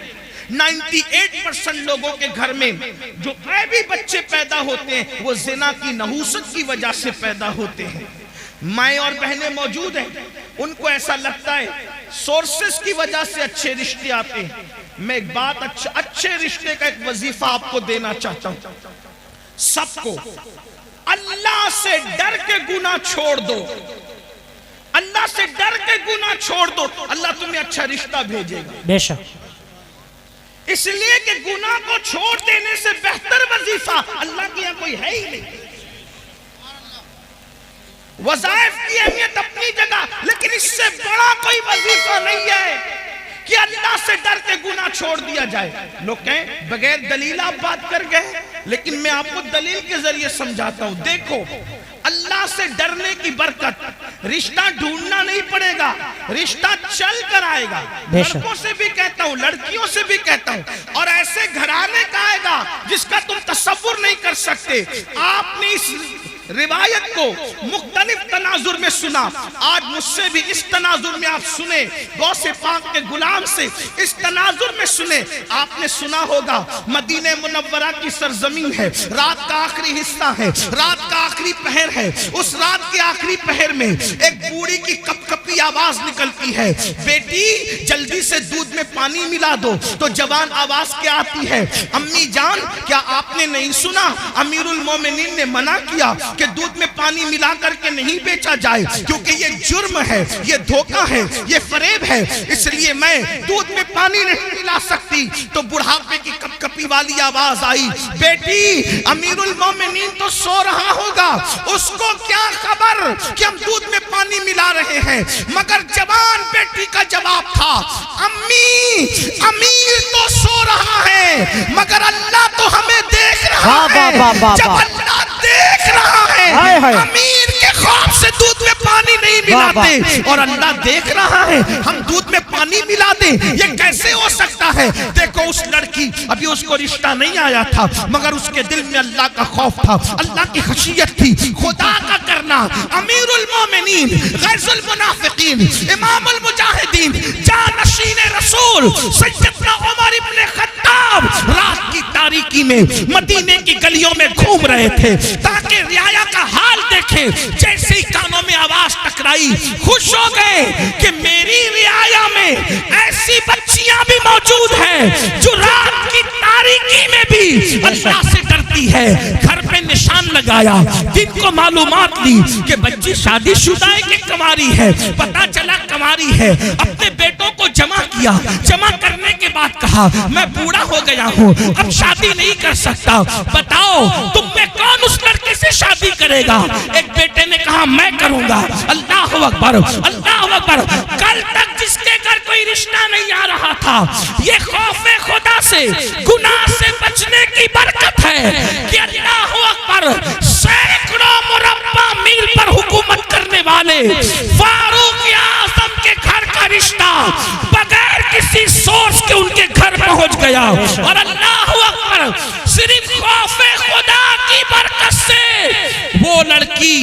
98% لوگوں کے گھر میں جو غیبی بچے پیدا ہوتے ہیں وہ زنا کی نحوست کی وجہ سے پیدا ہوتے ہیں۔ مائیں اور بہنیں موجود ہیں، ان کو ایسا لگتا ہے سورسز کی وجہ سے اچھے رشتے آتے ہیں۔ میں ایک بات اچھے رشتے کا ایک وظیفہ آپ کو دینا چاہتا ہوں، سب کو اللہ سے ڈر کے گناہ چھوڑ دو، اللہ سے ڈر کے گناہ چھوڑ دو، اللہ تمہیں اچھا رشتہ بھیجے گا۔ بے شک، اس لیے کہ گناہ کو چھوڑ دینے سے بہتر وظیفہ اللہ کی یہاں کوئی ہے ہی نہیں۔ وظائف کی اہمیت اپنی جگہ، لیکن اس سے بڑا کوئی وظیفہ نہیں ہے کہ اللہ سے ڈر کے گناہ چھوڑ دیا جائے۔ لوگ کہیں بغیر دلیل آپ بات کر گئے، لیکن میں آپ کو دلیل کے ذریعے سمجھاتا ہوں۔ دیکھو، اللہ سے ڈرنے کی برکت، رشتہ ڈھونڈنا نہیں پڑے گا، رشتہ چل کر آئے گا۔ لڑکوں سے بھی کہتا ہوں، لڑکیوں سے بھی کہتا ہوں، اور ایسے گھرانے کا آئے گا جس کا تم تصور نہیں کر سکتے۔ آپ نے اس روایت کو مختلف تناظر میں سنا، آج مجھ سے بھی اس تناظر میں آپ سنیں، غوث پاک کے غلام سے اس تناظر میں سنیں۔ آپ نے سنا ہوگا مدینہ منورہ کی سرزمین ہے، رات کا آخری حصہ ہے، رات کا آخری پہر ہے۔ اس رات کے آخری پہر میں ایک بوڑھی کی کپ کپی آواز نکلتی ہے، بیٹی جلدی سے دودھ میں پانی ملا دو۔ تو جوان آواز کیا آتی ہے، امی جان کیا آپ نے نہیں سنا امیر المومنین نے منع کیا کہ دودھ میں پانی ملا کر کے نہیں بیچا جائے، کیونکہ یہ جرم ہے، یہ دھوکہ ہے، یہ فریب ہے، اس لیے میں دودھ میں پانی نہیں ملا سکتی۔ تو بڑھاپے کی کپ کپی والی آواز آئی، بیٹی امیر المومنین تو سو رہا ہوگا، اس کو کیا خبر کہ ہم دودھ میں پانی ملا رہے ہیں۔ مگر جوان بیٹی کا جواب تھا، امی امیر تو سو رہا ہے مگر اللہ تو ہمیں دیکھ رہا ہے۔ جب اللہ دیکھ رہا ہے امیر کے خوف سے دودھ میں پانی نہیں ملاتے، اور اللہ دیکھ رہا ہے ہم دودھ میں پانی ملا دیں، یہ کیسے ہو سکتا ہے؟ دیکھو اس لڑکی، ابھی اس کو رشتہ نہیں آیا تھا، مگر اس کے دل میں اللہ کا خوف تھا، اللہ کی خشیت تھی، خدا کا کرنا۔ امیر المومنین، غیظ المنافقین، امام المجاہدین، جانشین رسول سیدنا عمر ابن خطاب رات کی تاریکی میں مدینے کی گلیوں میں گھوم رہے تھے تاکہ رعایا کا حال دیکھیں۔ جیسے ہی کانوں میں آواز ٹکرائی، خوش ہو گئے کہ میری رعایا میں ایسی بچیاں بھی موجود ہیں جو رات کی تاریکی میں بھی اللہ سے ڈرتی ہے۔ گھر پہ نشان لگایا، جن کو معلومات لی کہ بچی شادی شدہ ہے کہ کنواری ہے، پتہ چلا کنواری ہے، اپنے بیٹوں کو جمع کیا، جمع کرنے کے بعد کہا میں بوڑھا ہو گیا ہوں، اب شادی نہیں کر سکتا، بتاؤ تم میں کون اس لڑکے سے شادی کرے گا؟ ایک بیٹے نے کہا میں کروں گا۔ اللہ اکبر، اللہ اکبر۔ کل تک جس کے گھر کوئی رشتہ نہیں آ رہا تھا، یہ خوف خدا سے، گناہ سے بچنے کی برکت ہے کہ اللہ اکبر سینکڑوں مربع میل پر حکومت کرنے والے فاروق اعظم کے گھر کا رشتہ بغیر کسی سورس کے ان کے گھر پہنچ گیا، اور اللہ اکبر صرف خوف خدا کی برکت سے وہ لڑکی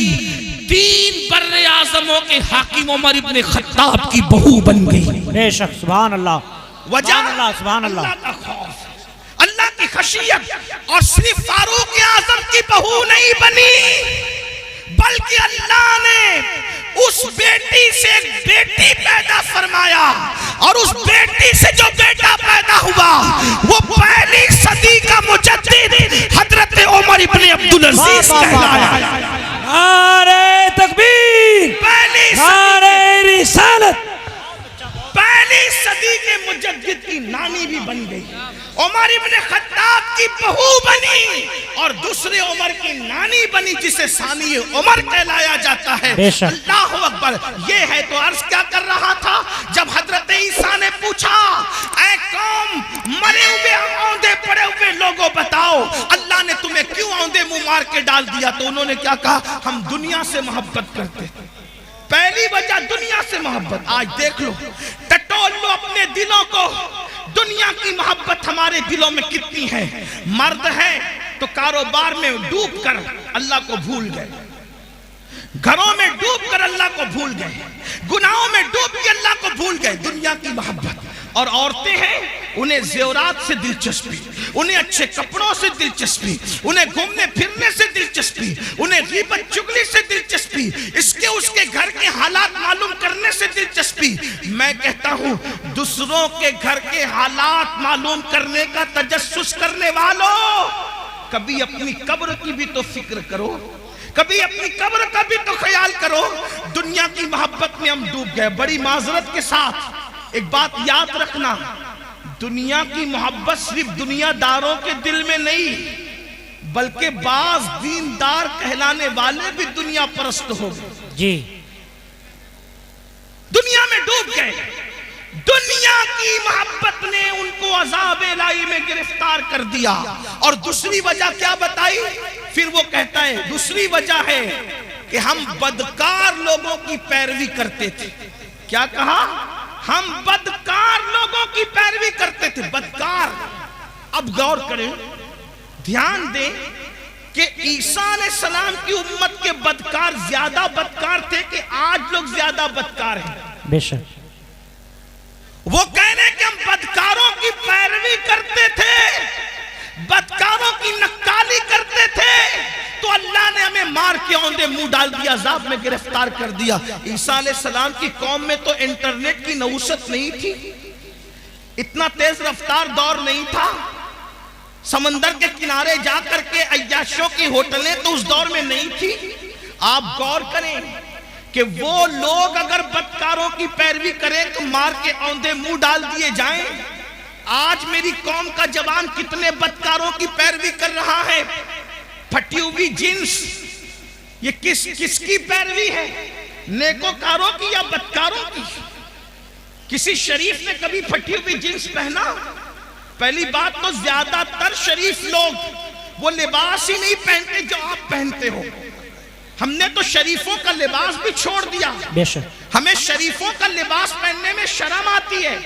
3 بر اعظموں کے حاکم عمر ابن خطاب کی بہو بن گئی۔ بے شک، سبحان اللہ، وجہ سبحان اللہ، اللہ کا خوف، اللہ کی خشیت۔ اور صرف فاروق اعظم کی بہو نہیں بنی، بلکہ اللہ نے اس بیٹی سے ایک بیٹی پیدا فرمایا، اور اس بیٹی سے جو بیٹا پیدا ہوا وہ پہلی صدی کا مجدد حضرت عمر ابن عبدالعزیز کہلایا۔ نعرہ تکبیر، نعرہ رسالت۔ پہلی صدی کے مجدد کی نانی بھی بن گئی، عمر ابن خطاب کی بہو بنی، اور دوسرے عمر کی نانی بنی جسے ثانی عمر کہلایا جاتا ہے۔ اللہ اکبر۔ یہ ہے تو عرض کیا کر رہا تھا، جب حضرت عیسیٰ نے پوچھا اے قوم مرے ہوئے اوندے پڑے ہوئے لوگوں بتاؤ اللہ نے تمہیں کیوں اوندے منہ مار کے ڈال دیا، تو انہوں نے کیا کہا، ہم دنیا سے محبت کرتے ہیں۔ پہلی وجہ دنیا سے محبت۔ آج دیکھ لو، ٹٹول لو اپنے دلوں کو، دنیا کی محبت ہمارے دلوں میں کتنی ہے۔ مرد ہے تو کاروبار میں ڈوب کر اللہ کو بھول گئے، گھروں میں ڈوب کر اللہ کو بھول گئے، گناہوں میں ڈوب کے اللہ کو بھول گئے، دنیا کی محبت۔ اور عورتیں ہیں، انہیں زیورات سے دلچسپی، انہیں اچھے کپڑوں سے دلچسپی، انہیں گھومنے پھرنے سے دلچسپی، انہیں غیبت چغلی سے دلچسپی، اس کے گھر کے حالات معلوم کرنے سے دلچسپی۔ میں کہتا ہوں دوسروں کے گھر کے حالات معلوم کرنے کا تجسس کرنے والوں، کبھی اپنی قبر کی بھی تو فکر کرو، کبھی اپنی قبر کا بھی تو خیال کرو۔ دنیا کی محبت میں ہم ڈوب گئے۔ بڑی معذرت کے ساتھ ایک بات یاد رکھنا، دنیا کی محبت صرف دنیا داروں کے دل میں نہیں، بلکہ بعض دیندار کہلانے والے بھی دنیا پرست ہو گئے، جی دنیا میں ڈوب گئے۔ دنیا کی محبت نے ان کو عذاب الہی میں گرفتار کر دیا۔ اور دوسری وجہ کیا بتائی؟ پھر وہ کہتا ہے دوسری وجہ ہے کہ ہم بدکار لوگوں کی پیروی کرتے تھے۔ کیا کہا؟ ہم بدکار لوگوں کی پیروی کرتے تھے۔ بدکار، اب غور کریں، دھیان دیں کہ عیسیٰ علیہ السلام کی امت کے بدکار زیادہ بدکار تھے کہ آج لوگ زیادہ بدکار ہیں؟ بے شک۔ وہ کہنے کہ ہم بدکاروں کی پیروی کرتے تھے، بدکاروں کی نکالی کرتے تھے، تو اللہ نے ہمیں مار کے اوندے منہ ڈال دیا، عذاب میں گرفتار کر دیا۔ عیسیٰ علیہ السلام کی قوم میں تو انٹرنیٹ کی نوسط نہیں تھی، اتنا تیز رفتار دور نہیں تھا، سمندر کے کنارے جا کر کے عیاشوں کی ہوٹلیں تو اس دور میں نہیں تھی۔ آپ غور کریں کہ وہ لوگ اگر بدکاروں کی پیروی کریں تو مار کے اوندے منہ ڈال دیے جائیں۔ آج میری قوم کا جوان کتنے بدکاروں کی پیروی کر رہا ہے، پھٹی ہوئی جنس، یہ کس کی پیروی ہے؟ نیکوکاروں کی یا بدکاروں کی؟ کسی شریف نے کبھی پھٹی ہوئی جنس پہنا؟ پہلی بات تو زیادہ تر شریف لوگ وہ لباس ہی نہیں پہنتے جو آپ پہنتے ہو۔ ہم نے تو شریفوں کا لباس بھی چھوڑ دیا، بے شک۔ ہمیں شریفوں کا لباس پہننے میں شرم آتی ہے۔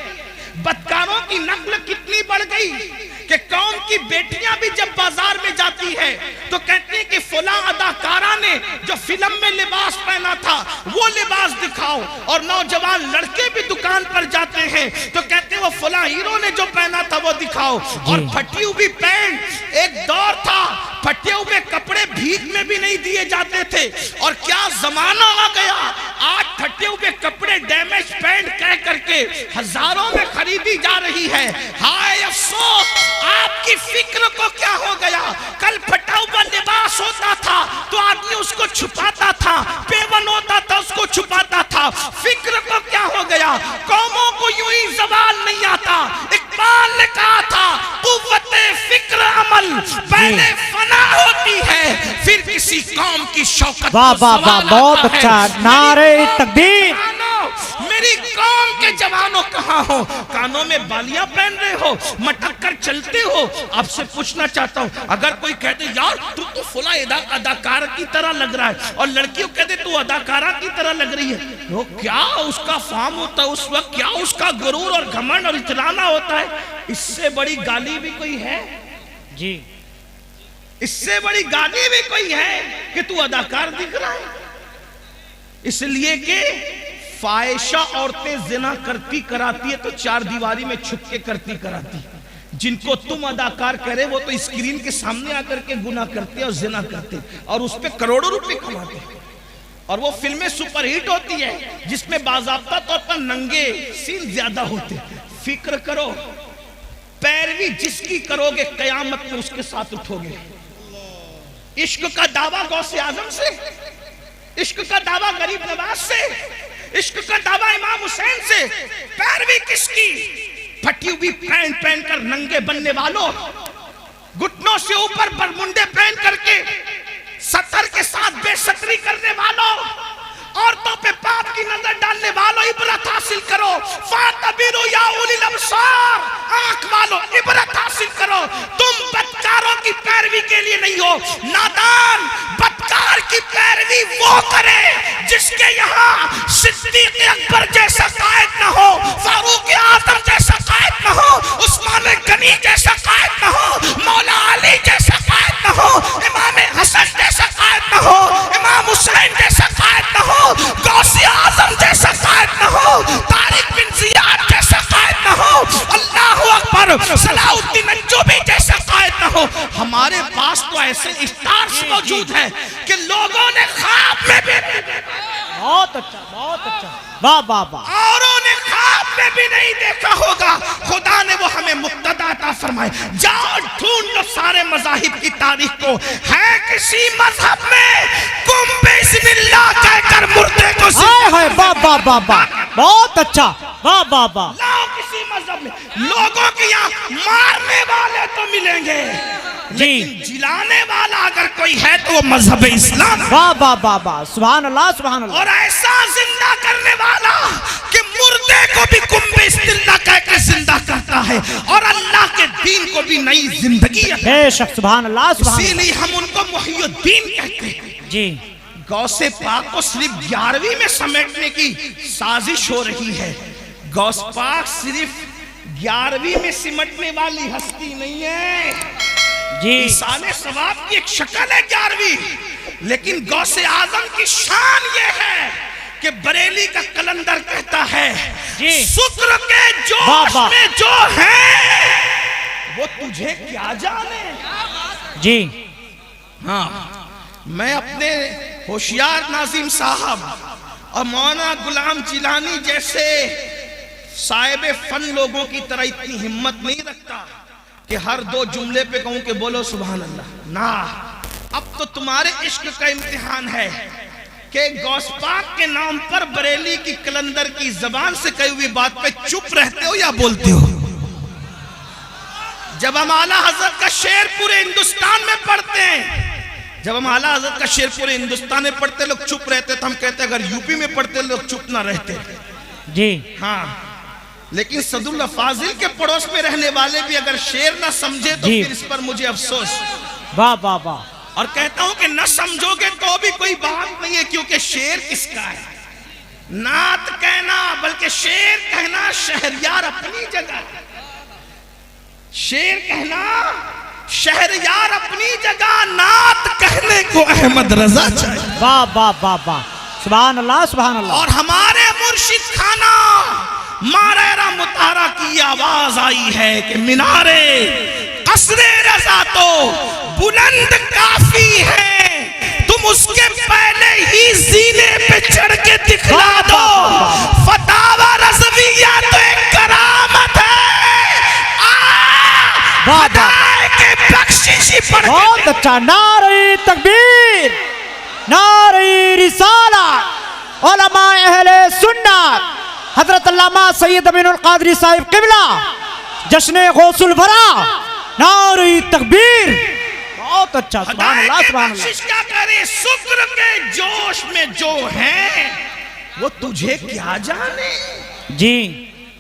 بدکاروں کی نقل کتنی بڑھ گئی کہ قوم کی بیٹیاں بھی جب بازار میں جاتی ہے تو کہتے ہیں کہ فلاں اداکارہ نے جو فلم میں لباس پہنا تھا وہ لباس دکھاؤ، اور نوجوان لڑکے بھی دکان پر جاتے ہیں تو کہتے ہیں وہ فلاں ہیرو نے جو پہنا تھا وہ دکھاؤ۔ اور پھٹی ہوئی پینٹ، ایک دور تھا پھٹے ہوئے کپڑے بھیک میں بھی نہیں دیے جاتے تھے، اور کیا زمانہ آ گیا، آج پھٹے ہوئے کپڑے ڈیمیج پینٹ کہہ کر کے ہزاروں میں خریدی جا رہی ہے۔ ہائے افسوس، آپ کی فکر کو کیا ہو گیا؟ کل پھٹا ہوا لباس ہوتا تھا تو آدمی اس کو چھپاتا تھا، پیون ہوتا تھا اس کو چھپاتا تھا۔ فکر کو کیا ہو گیا؟ قوموں کو یوں ہی زوال نہیں آتا۔ اقبال نے کہا تھا قوت فکر عمل پہلے فنا ہوتی ہے، پھر کسی قوم کی شوکت واہ کو واہ واہ، زوال بہت آتا ہے۔ اچھا، نعرہ تکبیر۔ میری قوم کے جوانوں کہاں ہو؟ کانوں میں بالیاں پہن رہے ہو، مٹک کر چلتے ہو۔ آپ سے پوچھنا چاہتا ہوں، اگر کوئی کہتے یار تو فلاں اداکار کی طرح لگ رہا ہے، اور لڑکیوں کہتے تو اداکارہ کی طرح لگ رہی ہے، وہ کیا اس کا فارم ہوتا ہے اس وقت، کیا اس کا غرور اور گھمنڈ اور اطلانا ہوتا ہے؟ اس سے بڑی گالی بھی کوئی ہے؟ جی، اس سے بڑی گالی بھی کوئی ہے کہ تو اداکار دکھ رہا ہے؟ اس لیے کہ فاحشہ عورتیں زنا کرتی کراتی ہے تو چار دیواری میں چھپ کے کرتی کراتی، جن کو تم اداکار کرے وہ تو اسکرین کے سامنے آ کر کے گناہ کرتے اور زنا کرتے اور اس پہ کروڑوں روپے کماتے، اور وہ فلمیں سپر ہٹ ہوتی ہے جس میں باضابطہ طور پر ننگے سین زیادہ ہوتے۔ فکر کرو، پیروی جس کی کرو گے قیامت میں اس کے ساتھ اٹھو گے۔ عشق کا دعویٰ غوث اعظم سے، عشق کا دعویٰ غریب نواز سے، عشق کا دعویٰ امام حسین سے، پیروی کس کی؟ پھٹی ہوئی پینٹ پہن کر ننگے بننے والوں، گھٹنوں سے اوپر برمنڈے پہن کر کے سطر کے ساتھ بے ستری کرنے والوں، عورتوں پہ پاپ کی نظر ڈالنے والوں، عبرت حاصل کرو۔ فَاعْتَبِرُوا يَا أُولِي الْأَبْصَارِ، آنکھ والوں عبرت حاصل کرو۔ تم بدکاروں کی پیروی کے لیے نہیں ہو۔ نادان بدکار کی پیروی وہ کرے جس کے یہاں صدیق اکبر جیسا قائد نہ ہو، فاروق اعظم جیسا قائد نہ ہو، عثمان غنی جیسا قائد نہ ہو، مولا علی جیسا قائد نہ ہو، امام حسن جیسا قائد نہ ہو، امام حسین جیسا قائد ایسے اسٹارز موجود ہیں کہ لوگوں نے خواب میں بھی بہت اچھا بہت اچھا، واہ واہ واہ، اوروں نے خواب میں بھی نہیں دیکھا ہوگا. خدا نے وہ ہمیں مقتدی عطا فرمائے. جاؤ ڈھونڈ لو سارے مذاہب کی تاریخ کو، ہے کسی مذہب میں قم بسم اللہ کہہ کر مردے کو ہائے ہائے، واہ واہ واہ واہ، بہت اچھا، واہ واہ واہ، لاؤ کسی مذہب میں. لوگوں کے یہاں مارنے والے تو ملیں گے لیکن جلانے والا اگر کوئی ہے تو وہ مذہب اسلام ہے. واہ واہ واہ واہ، سبحان اللہ سبحان اللہ، اور ایسا زندہ کرنے والا کہ مردے کو بھی قم بسم اللہ کہہ کے زندہ کرتا ہے اور اللہ کے دین کو بھی نئی زندگی عطا. بے شک، سبحان اللہ سبحان اسی اللہ. لیے ہم ان کو محی الدین کہتے ہیں. جی غوث پاک کو صرف 11ویں میں سمیٹنے کی سازش ہو رہی ہے. غوث پاک صرف 11ویں میں سمٹنے والی ہستی نہیں ہے. جی ایصال ثواب کی ایک شکل ہے 11ویں، لیکن غوث اعظم کی شان یہ ہے کہ بریلی کا کلندر کہتا ہے جی شکر کے واہ جوش واہ. میں جو ہے وہ تجھے کیا جانے. جی ہاں، میں اپنے ہوشیار ناظم صاحب اور مولانا غلام جیلانی جیسے صاحب فن لوگوں کی طرح اتنی ہمت نہیں رکھتا کہ ہر 2 جملے پہ کہوں کہ بولو سبحان اللہ. نا، اب تو تمہارے عشق کا امتحان ہے کہ غوث پاک کے نام پر بریلی کی کلندر کی زبان سے کہی ہوئی بات پہ چپ رہتے ہو یا بولتے ہو. جب ہم اعلیٰ حضرت کا شعر پورے ہندوستان میں پڑھتے ہیں، جب ہم اعلیٰ حضرت کا شعر پورے ہندوستان میں پڑھتے لوگ چپ رہتے تو ہم کہتے اگر یوپی میں پڑھتے لوگ چپ نہ رہتے. جی ہاں، لیکن صد اللہ فاضل کے پڑوس میں رہنے والے بھی اگر شعر نہ سمجھے تو جی. پھر اس پر مجھے افسوس. واہ واہ واہ، اور کہتا ہوں کہ نہ سمجھو گے تو بھی کوئی بات نہیں ہے، کیونکہ شعر کس کا ہے؟ نعت کہنا بلکہ شعر کہنا شہریار اپنی جگہ، شعر کہنا شہریار اپنی جگہ، نعت کہنے کو احمد رضا چاہیے. واہ واہ واہ واہ، سبحان اللہ سبحان اللہ. اور ہمارے مرشد خانہ مارا مطہرہ کی آواز آئی ہے کہ مینارے قصر رضا تو بلند کافی ہے، تم اس کے پہلے ہی زینے پہ چڑھ کے دکھلا دو. فتاوی رضویہ تو ایک کرامت ہے، خدائے کے بخششی پر. بہت اچھا، نعرہ تکبیر، نعرہ رسالت، علماء اہل سنت حضرت علامہ سید امین القادری صاحب قبلہ، جشن غوث الورا، نعرہ تکبیر. بہت اچھا، سبحان اللہ سبحان اللہ. بخشش کیا کرے، شکر کے جوش میں جو ہیں وہ تجھے کیا جانے. جی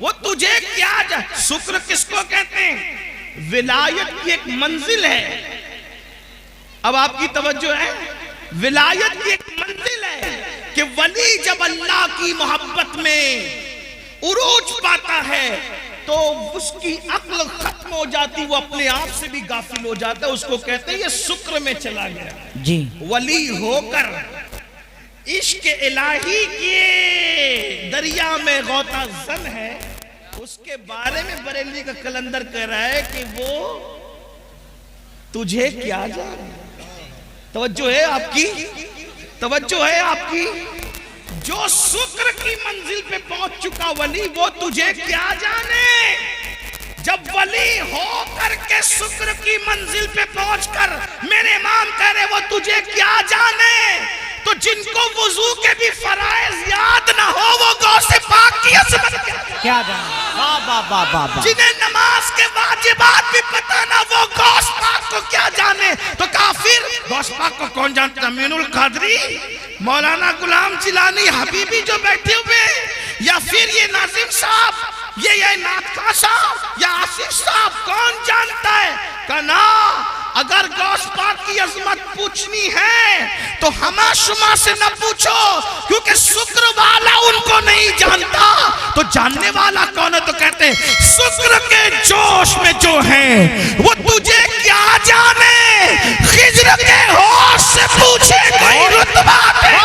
وہ تجھے کیا جانے. شکر کس کو کہتے ہیں؟ ولایت کی ایک منزل ہے. اب آپ کی توجہ ہے، ولایت کی ایک منزل ہے کہ ولی جب اللہ کی محبت میں عروج پاتا ہے تو اس کی عقل ختم ہو جاتی، وہ اپنے آپ سے بھی غافل ہو جاتا ہے. اس کو کہتے ہیں یہ شکر میں چلا گیا. جی ولی ہو کر عشق الہی کے دریا میں غوطہ زن ہے، اس کے بارے میں بریلی کا کلندر کہہ رہا ہے کہ وہ تجھے کیا جانے. توجہ ہے آپ کی، توجہ ہے آپ کی. جو شکر کی منزل پہ پہنچ چکا ولی، وہ تجھے کیا جانے. جب ولی ہو کر کے شکر کی منزل پہ پہنچ کر میرے امام کہہ رہے وہ تجھے کیا جانے، تو جن کو وضو کے بھی فرائض یاد نہ ہو وہ غوث پاک کی عظمت کیا جانا. واہ واہ واہ واہ واہ. جنہیں نماز کے واجبات بھی پتہ نہ وہ غوث پاک کو کیا جانے. تو کافر غوث پاک کو کون جانتا؟ امین القادری، مولانا غلام جیلانی، حبیبی جو بیٹھے ہوئے، یا پھر یہ ناظم صاحب، یہ نعت خواں صاحب یا آصف صاحب، کون جانتا ہے؟ کہنا اگر غوث پاک کی عظمت پوچھنی ہے تو ہما شما سے نہ پوچھو، کیونکہ شکر والا ان کو نہیں جانتا. تو جاننے والا کون ہے؟ تو کہتے ہیں شکر کے جوش میں جو ہیں وہ تجھے کیا جانے. خضر کے ہوش سے پوچھے کوئی رتبہ دے.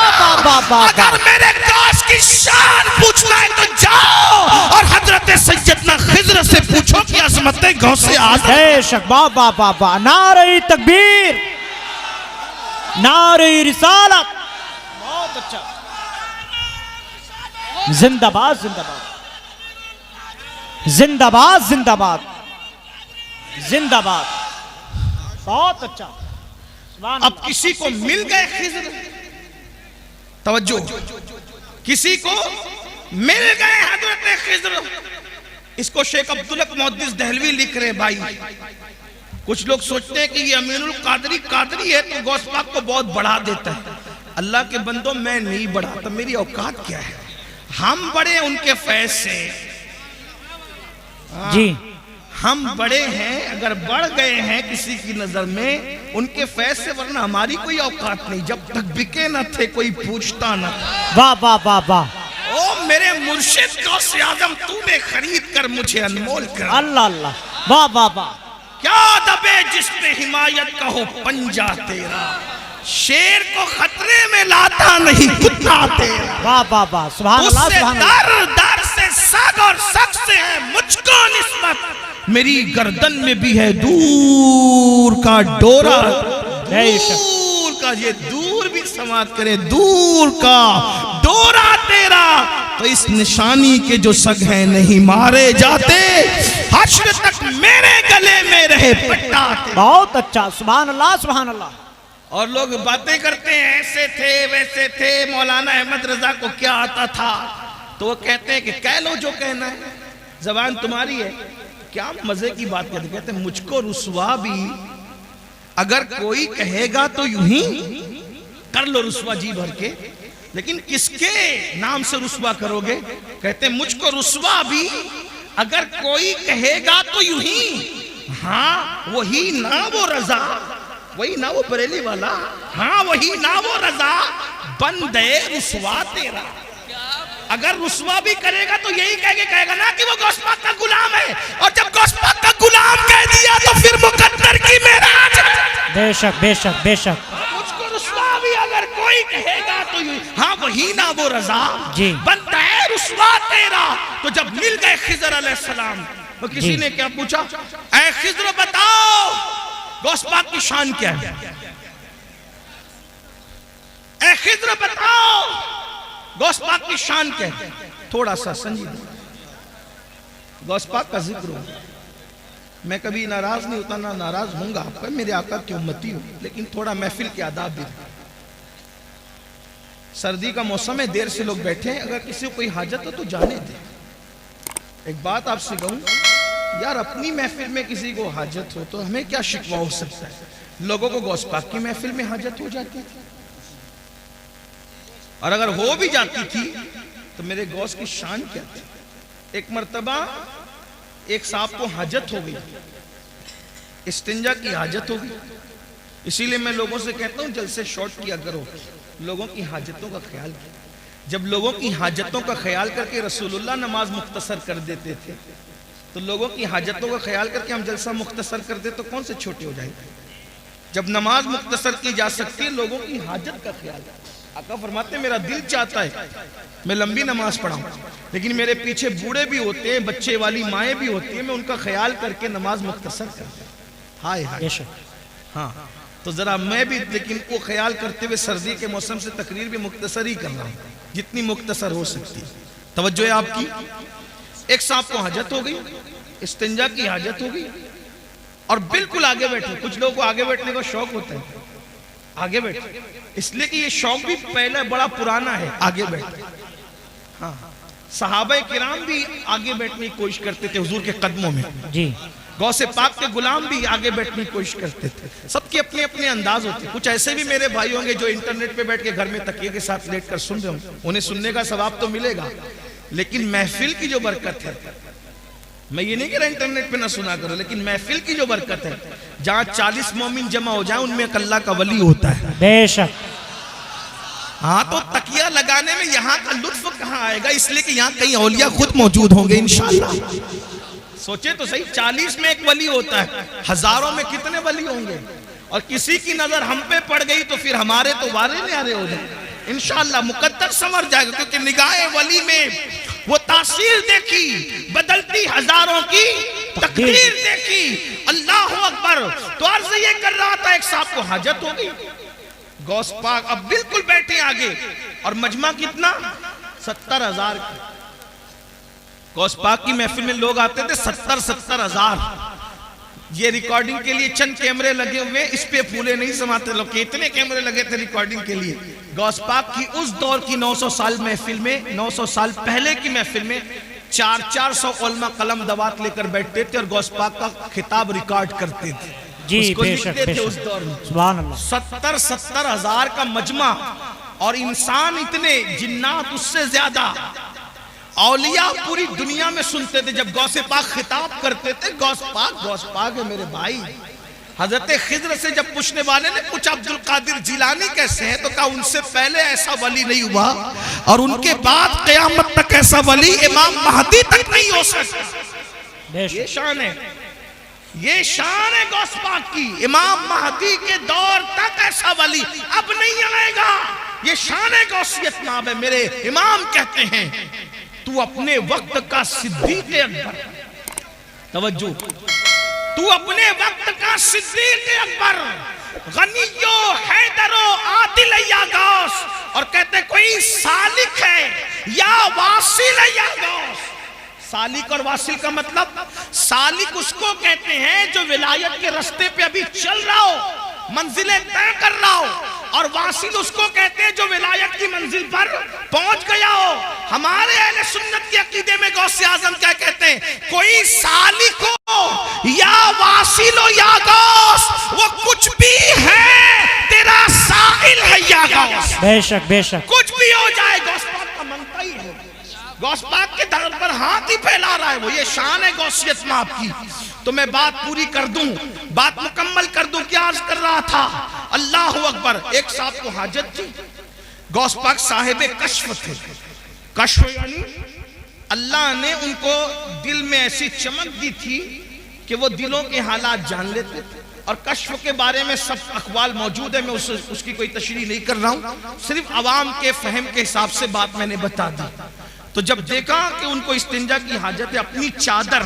اگر میرے غوث کی شان پوچھنا ہے تو جاؤ اور حضرت سیدنا خضر سے پوچھو کہ عظمت غوث اعظم. بے شک، واہ واہ واہ واہ، نعرہ تکبیر، نعرہ رسالت. بہت اچھا. زندہ باد زندہ باد زندہ باد زندہ باد زندہ باد. بہت اچھا. اب کسی کو مل گئے خضر، توجہ، کسی کو مل گئے حضرت خضر. اس کو شیخ عبدالحق محدث دہلوی لکھ رہے بھائی. کچھ لوگ سوچتے ہیں کہ یہ امین القادری قادری ہے تو غوث پاک کو بہت بڑھا دیتا ہے. اللہ کے بندوں میں نہیں بڑھاتا، میری اوقات کیا ہے؟ ہم بڑے ان کے فیض سے. جی ہم بڑے ہیں، اگر بڑھ گئے ہیں کسی کی نظر میں ان کے فیض سے، ورنہ ہماری کوئی اوقات نہیں. جب تک بکے نہ تھے کوئی پوچھتا نہ تھا. واہ واہ واہ واہ. او میرے مرشد غوث اعظم، تو نے خرید کر مجھے انمول کر. اللہ اللہ. واہ واہ واہ. کیا دبے جس پہ حمایت کا ہو پنجہ تیرا، شیر کو خطرے میں لاتا نہیں کتا تیرا. واہ واہ واہ. سبحان اس اللہ سے سبحان اللہ. در در سے سگ اور سگ سے ہے مجھ کو نسبت، میری گردن میں بھی ہے دور کا ڈورا. دور کا، یہ دور بھی سماعت کرے، دور کا ڈورا تیرا. تو اس نشانی کے جو سگ ہیں نہیں مارے جاتے، حشر تک میرے گلے میں رہے پٹا تیرا. بہت اچھا. سبحان اللہ سبحان اللہ. اور لوگ باتیں کرتے ہیں ایسے تھے ویسے تھے، مولانا احمد رضا کو کیا آتا تھا؟ تو وہ کہتے ہیں کہ کہہ لو جو کہنا ہے، زبان تمہاری ہے. کیا مزے کی بات کہتے ہیں مجھ کو رسوا بھی اگر کوئی کہے گا تو یوں ہی کر لو رسوا جی بھر کے، لیکن کس کے نام سے رسوا کرو گے؟ کہتے ہیں مجھ کو رسوا بھی اگر کوئی کہے گا تو یوں ہی. ہاں وہی نا وہ رضا، وہی نا وہ بریلی والا، ہاں وہی نا وہ رضا، بندے رسوا تیرا. اگر رسوا بھی کرے گا تو یہی کہے گا نا کہ وہ غوث پاک کا غلام ہے، اور جب غوث پاک کا غلام کہہ دیا تو پھر مقدر کی معراج. بے شک بے شک بے شک. مجھ کو رسوا بھی اگر کوئی کہے گا تو ہاں وہی نا وہ رضا، جی بنتا ہے رسوا تیرا. تو جب مل گئے خضر علیہ السلام تو کسی نے کیا پوچھا؟ اے خضر بتاؤ غوث پاک کی شان کیا ہے؟ اے خضر بتاؤ غوث پاک کی شان کیا ہے؟ تھوڑا سا سنجیدہ غوث پاک کا ذکر ہو. میں کبھی ناراض نہیں ہوتا، نہ ناراض ہوں گا، آپ میرے آقا کی امتی ہو، لیکن تھوڑا محفل کے آداب بھی. سردی کا موسم ہے، دیر سے لوگ بیٹھے ہیں، اگر کسی کو کوئی حاجت ہو تو جانے دیں. ایک بات آپ سے کہوں یار، اپنی محفل میں کسی کو حاجت ہو تو ہمیں کیا شکوہ ہو سکتا ہے؟ لوگوں کو غوث پاک کی محفل میں حاجت ہو جاتی تھی، اور اگر ہو بھی جاتی تھی تو میرے غوث کی شان کیا تھی؟ ایک مرتبہ ایک صاحب کو حاجت ہو گئی، استنجا کی حاجت ہو گئی. اسی لئے میں لوگوں سے کہتا ہوں جلسے شارٹ کیا کرو، لوگوں کی حاجتوں کا خیال کیا. جب لوگوں کی حاجتوں کا خیال کر کے رسول اللہ نماز مختصر کر دیتے تھے، تو لوگوں کی حاجتوں کا خیال کر کے ہم جلسہ مختصر کر دے تو کون سے چھوٹے ہو جائیں گے؟ جب نماز مختصر کی جا سکتی ہے لوگوں کی حاجت کا خیال. آقا فرماتے ہیں میرا دل چاہتا ہے میں لمبی نماز پڑھاؤں، لیکن میرے پیچھے بوڑھے بھی ہوتے ہیں، بچے والی مائیں بھی ہوتی ہیں، میں ان کا خیال کر کے نماز مختصر کرتا ہوں. ہائے ہائے. ہاں تو ذرا میں بھی لیکن کو خیال کرتے ہوئے سردی کے موسم سے تقریر بھی مختصر ہی کر رہا ہوں، جتنی مختصر ہو سکتی. توجہ ہے آپ کی. ایک صاحب کو حاجت ہو گئی، استنجا کی حاجت ہو گئی، اور بالکل آگے بیٹھے. کچھ لوگوں کو آگے بیٹھنے کا شوق ہوتا ہے، آگے بیٹھے، اس لیے کہ یہ شوق بھی پہلے بڑا پرانا ہے، آگے بیٹھے. ہاں صحابہ کرام بھی آگے بیٹھنے کی کوشش کرتے تھے حضور کے قدموں میں. جی غوث پاک کے غلام بھی آگے بیٹھنے کی کوشش کرتے تھے. سب کے اپنے اپنے انداز ہوتے. کچھ ایسے بھی میرے بھائی ہوں گے جو انٹرنیٹ پہ بیٹھ کے گھر میں تکیے کے ساتھ لیٹ کر سن رہے ہوں، انہیں سننے کا ثواب تو ملے گا، لیکن محفل کی جو برکت ہے، میں یہ نہیں کہہ رہا انٹرنیٹ پہ نہ سنا کرو، لیکن محفل کی جو برکت ہے، جہاں 40 مومن جمع ہو جائیں ان میں ایک اللہ کا ولی ہوتا ہے. بے شک. ہاں تو تکیہ لگانے میں یہاں کا لطف کہاں آئے گا؟ اس لیے کہ یہاں کئی اولیاء خود موجود ہوں گے انشاءاللہ. سوچے تو صحیح، 40 میں ایک ولی ہوتا ہے، ہزاروں میں کتنے ولی ہوں گے؟ اور کسی کی نظر ہم پہ پڑ گئی تو پھر ہمارے تو وارے نیارے ہو جائیں انشاءاللہ. مقدر سمر جائے گا، کیونکہ نگاہ ولی میں وہ تاثیر دیکھی، بدلتی ہزاروں کی تقدیر دیکھی. اللہ اکبر. تو عرض یہ کر رہا تھا ایک صاحب کو حاجت ہو گئی، غوث پاک اب بالکل بیٹھے آگے، اور مجمع کتنا؟ 70,000 کی۔ غوث پاک کی محفل میں لوگ آتے تھے 70,000۔ یہ ریکارڈنگ کے لیے چند کیمرے لگے ہوئے، اس پہ پھولے نہیں سماتے لوگ، کتنے کیمرے لگے تھے ریکارڈنگ کے لیے۔ غوث پاک کی اس دور کی 900 سال محفل میں، 900 سال پہلے کی محفل میں 400 علماء قلم دوات لے کر بیٹھتے تھے اور غوث پاک کا خطاب ریکارڈ کرتے تھے، جی اس کو بے لکھتے شک بے تھے اس شک، دور میں۔ سبحان اللہ۔ 70,000 کا مجمع، اور انسان اتنے، جنات اس سے زیادہ، اولیاء پوری دنیا میں سنتے تھے جب غوث پاک خطاب کرتے تھے۔ غوث پاک ہے میرے بھائی۔ حضرت خضر سے جب پوچھنے والے نے پوچھا عبد القادر جیلانی کیسے ہیں، تو کہا ان سے پہلے ایسا ولی نہیں ہوا، اور ان کے بعد قیامت تک ایسا ولی امام مہدی تک نہیں ہو سکتا۔ یہ شان ہے، یہ شان ہے غوث پاک کی، امام مہدی کے دور تک ایسا ولی اب نہیں آئے گا۔ یہ شان غوثیت نام ہے۔ میرے امام کہتے ہیں تو اپنے وقت کا صدیق اکبر، توجہ، تو اپنے وقت کا صدیق اکبر، غنیو حیدرو عادل یا غوث، اور کہتے کوئی سالک ہے یا واصل یا غوث۔ سالک اور واصل کا مطلب، سالک اس کو کہتے ہیں جو ولایت کے رستے پہ ابھی چل رہا ہو، منزلیں طے کر رہا ہو، اور واصل اس کو کہتے ہیں جو ولایت کی منزل پر پہنچ گیا ہو۔ ہمارے اہل سنت کے عقیدے میں غوث اعظم کیا کہتے ہیں؟ کوئی سالک ہو یا واصل ہو یا غوث، وہ کچھ بھی ہے، تیرا سائل ہے یا غوث۔ بے شک بے شک، کچھ بھی ہو جائے، غوث پاک کا منتا ہی ہے، غوث پاک کے در پر ہاتھ ہی پھیلا رہا ہے وہ۔ یہ شان ہے غوثیت میں آپ کی۔ تو میں بات پوری کر دوں، بات مکمل کر دوں، کیا عرض کر رہا تھا؟ اللہ اکبر۔ ایک صاحب کو حاجت تھی، غوث پاک صاحب کشف تھے۔ کشف یعنی اللہ نے ان کو دل میں ایسی چمک دی تھی کہ وہ دلوں کے حالات جان لیتے تھے، اور کشف کے بارے میں سب اقوال موجود ہیں، میں اس کی کوئی تشریح نہیں کر رہا ہوں، صرف عوام کے فہم کے حساب سے بات میں نے بتا دی۔ تو جب دیکھا کہ ان کو استنجا کی حاجت ہے، اپنی چادر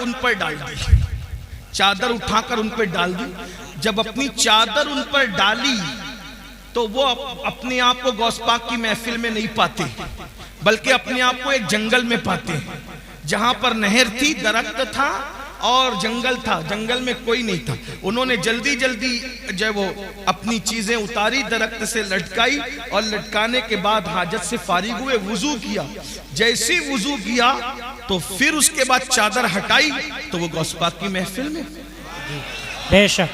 ان پر ڈال دی، چادر اٹھا کر ان پر ڈال دی۔ جب اپنی چادر ان پر ڈالی تو وہ اپنے آپ کو غوث پاک کی محفل میں نہیں پاتے، بلکہ اپنے آپ کو ایک جنگل میں پاتے، جہاں پر نہر تھی، درخت تھا اور جنگل تھا، جنگل میں کوئی نہیں تھا۔ انہوں نے جلدی جو وہ اپنی چیزیں اتاری، درخت سے لٹکائی، اور لٹکانے کے بعد حاجت سے فارغ ہوئے، وضو کیا۔ جیسے وضو کیا تو پھر اس کے بعد چادر ہٹائی تو وہ غوث پاک کی محفل میں۔ بے شک،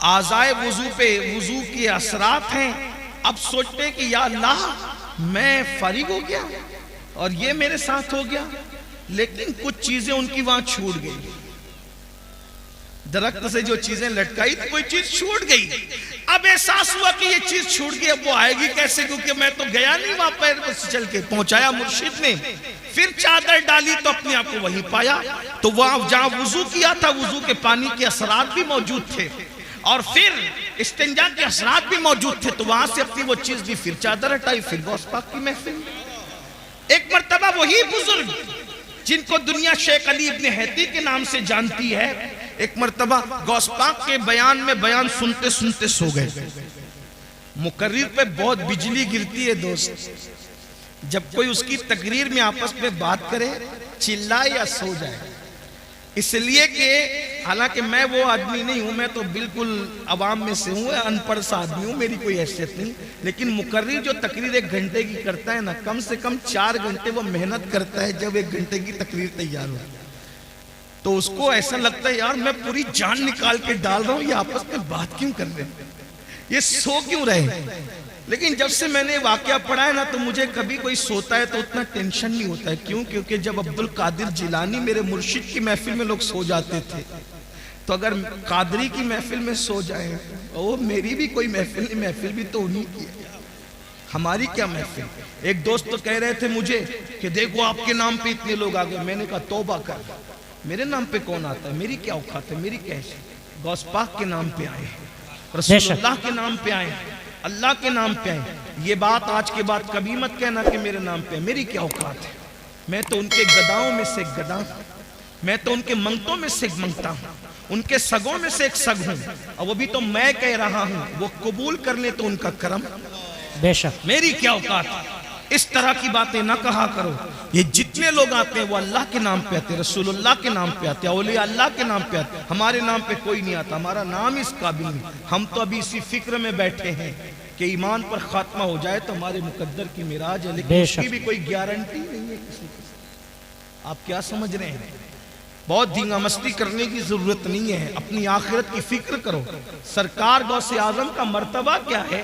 اعضائے وضو پہ وضو کے اثرات ہیں۔ اب سوچتے کہ یا اللہ میں فارغ ہو گیا اور یہ میرے ساتھ ہو گیا، لیکن کچھ چیزیں ان کی وہاں چھوٹ گئی، درخت سے جو چیزیں لٹکائی تھی کوئی چیز چھوٹ گئی۔ اب احساس ہوا کہ یہ چیز چھوٹ گئی، اب وہ آئے گی کیسے، کیونکہ میں تو گیا نہیں وہاں پیر سے چل کے، پہنچایا مرشد نے۔ پھر چادر ڈالی تو اپنے آپ کو وہی پایا، تو وہاں جہاں وضو کیا تھا وضو کے پانی کے اثرات بھی موجود تھے، اور پھر استنجا کے اثرات بھی موجود تھے، تو وہاں سے اپنی وہ چیز دی، پھر چادر ہٹائی، پھر غوث پاک کی محفل۔ ایک مرتبہ وہی بزرگ جن کو دنیا شیخ علی ابن حیتی کے نام سے جانتی ہے، ایک مرتبہ غوث پاک کے بیان میں بیان سنتے سنتے سو گئے۔ مقرر پہ بہت بجلی گرتی ہے دوست، جب کوئی اس کی تقریر میں آپس میں بات کرے، چلائے یا سو جائے، اس لیے کہ حالانکہ میں وہ آدمی نہیں ہوں، میں تو بالکل عوام میں سے ہوں، ان پڑھ سا آدمی ہوں، میری کوئی حیثیت نہیں، لیکن مقرر جو تقریر 1 گھنٹے کی کرتا ہے نا، کم سے کم 4 گھنٹے وہ محنت کرتا ہے جب 1 گھنٹے کی تقریر تیار ہو، تو اس کو ایسا لگتا ہے یار میں پوری جان نکال کے ڈال رہا ہوں، یہ آپس میں بات کیوں کر رہے ہیں، یہ سو کیوں رہے۔ لیکن جب سے میں نے واقعہ پڑھا ہے نا، تو مجھے کبھی کوئی سوتا ہے تو اتنا ٹینشن نہیں ہوتا ہے۔ کیوں؟ کیونکہ جب عبد القادر جیلانی میرے مرشد کی محفل میں لوگ سو جاتے تھے، تو اگر قادری کی محفل میں سو جائیں، وہ میری بھی کوئی محفل نہیں، محفل بھی تو انہی کی ہے، ہماری کیا محفل۔ ایک دوست تو کہہ رہے تھے مجھے کہ دیکھو آپ کے نام پہ اتنے لوگ آ گئے، میں نے کہا توبہ کر، میرے نام پہ کون آتا ہے، میری کیا اوقات ہے، میری کیا ہے۔ غوث پاک کے نام پہ آئے، رسول اللہ کے نام پہ آئے، اللہ کے نام پہ آئے۔ یہ بات آج کے بعد کبھی مت کہنا کہ میرے نام پہ ہے، میری کیا اوقات ہے، میں تو ان کے گداؤں میں سے گدا ہوں، میں تو ان کے منگتوں میں سے منگتا ہوں، ان کے سگوں میں سے ایک سگ ہوں، اور وہ بھی تو میں کہہ رہا ہوں، وہ قبول کر لیں تو ان کا کرم، بے شک میری کیا اوقات۔ اس طرح کی باتیں نہ کہا کرو۔ یہ جتنے لوگ آتے ہیں وہ اللہ کے نام پہ آتے ہیں، رسول اللہ کے نام پہ آتے ہیں، اولیاء اللہ کے نام پہ آتے ہیں، ہمارے نام پہ کوئی نہیں آتا، ہمارا نام اس قابل نہیں۔ ہم تو ابھی اسی فکر میں بیٹھے ہیں کہ ایمان پر خاتمہ ہو جائے تو ہمارے مقدر کی معراج ہے، لیکن اس کی بھی کوئی گارنٹی نہیں ہے کسی کے ساتھ۔ آپ کیا سمجھ رہے ہیں؟ بہت دھینگا مستی کرنے کی ضرورت نہیں ہے، اپنی آخرت کی فکر کرو۔ سرکار غوث اعظم کا مرتبہ کیا ہے؟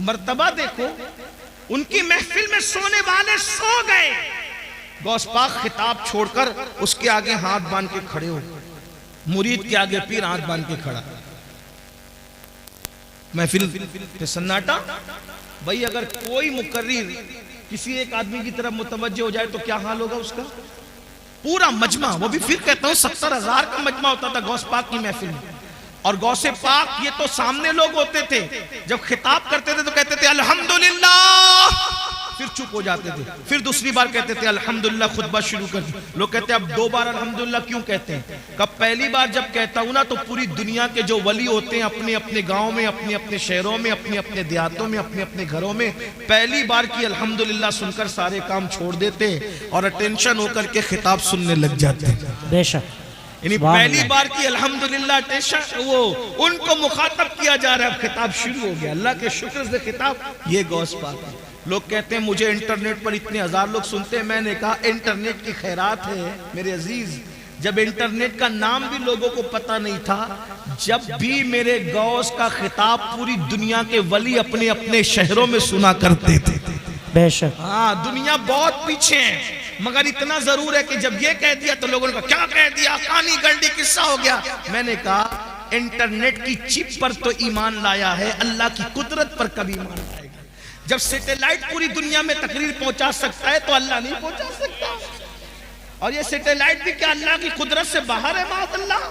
مرتبہ دیکھو، ان کی محفل میں سونے والے سو گئے، غوث پاک خطاب چھوڑ کر اس کے آگے ہاتھ باندھ کے کھڑے ہو، مرید کے آگے پیر ہاتھ باندھ کے کھڑا، محفل پہ سناٹا۔ بھئی اگر کوئی مقرر کسی ایک آدمی کی طرف متوجہ ہو جائے تو کیا حال ہوگا اس کا؟ پورا مجمع، وہ بھی پھر کہتا ہوں 70,000 کا مجمع ہوتا تھا غوث پاک کی محفل میں، اور غوث پاک یہ تو سامنے لوگ ہوتے تھے، جب خطاب کرتے تھے تو کہتے تھے الحمدللہ، پھر چپ ہو جاتے تھے، پھر دوسری بار کہتے تھے الحمدللہ، خطبہ شروع کر دیا۔ لوگ کہتے ہیں اب 2 بار الحمدللہ کیوں کہتے ہیں؟ کہ پہلی بار جب کہتا ہوں نا تو پوری دنیا کے جو ولی ہوتے ہیں اپنے اپنے گاؤں میں، اپنے اپنے شہروں میں، اپنے اپنے دیہاتوں میں، اپنے اپنے گھروں میں پہلی بار کی الحمدللہ سن کر سارے کام چھوڑ دیتے اور اٹینشن ہو کر کے خطاب سننے لگ جاتے۔ بے شک، یعنی پہلی بار کی الحمدللہ وہ ان کو مخاطب کیا جا رہا ہے، اب خطاب شروع ہو گیا، اللہ کے شکر سے خطاب۔ یہ غوث پاک ہے۔ لوگ کہتے ہیں مجھے انٹرنیٹ پر اتنے ہزار لوگ سنتے ہیں، میں نے کہا انٹرنیٹ کی خیرات ہے میرے عزیز، جب انٹرنیٹ کا نام بھی لوگوں کو پتہ نہیں تھا، جب بھی میرے غوث کا خطاب پوری دنیا کے ولی اپنے اپنے شہروں میں سنا کرتے تھے۔ بے شک، ہاں دنیا بہت پیچھے ہے، مگر اتنا ضرور ہے کہ جب یہ کہہ دیا تو لوگوں نے کہا کیا کہہ دیا، کہانی گنڈی قصہ ہو گیا۔ میں نے کہا انٹرنیٹ کی چپ پر تو ایمان لایا ہے، اللہ کی قدرت پر کبھی ایمان لائے گا۔ جب سیٹلائٹ پوری دنیا میں تقریر پہنچا سکتا ہے تو اللہ نہیں پہنچا سکتا، اور یہ سیٹلائٹ بھی کیا اللہ کی قدرت سے باہر ہے؟ معاذ اللہ۔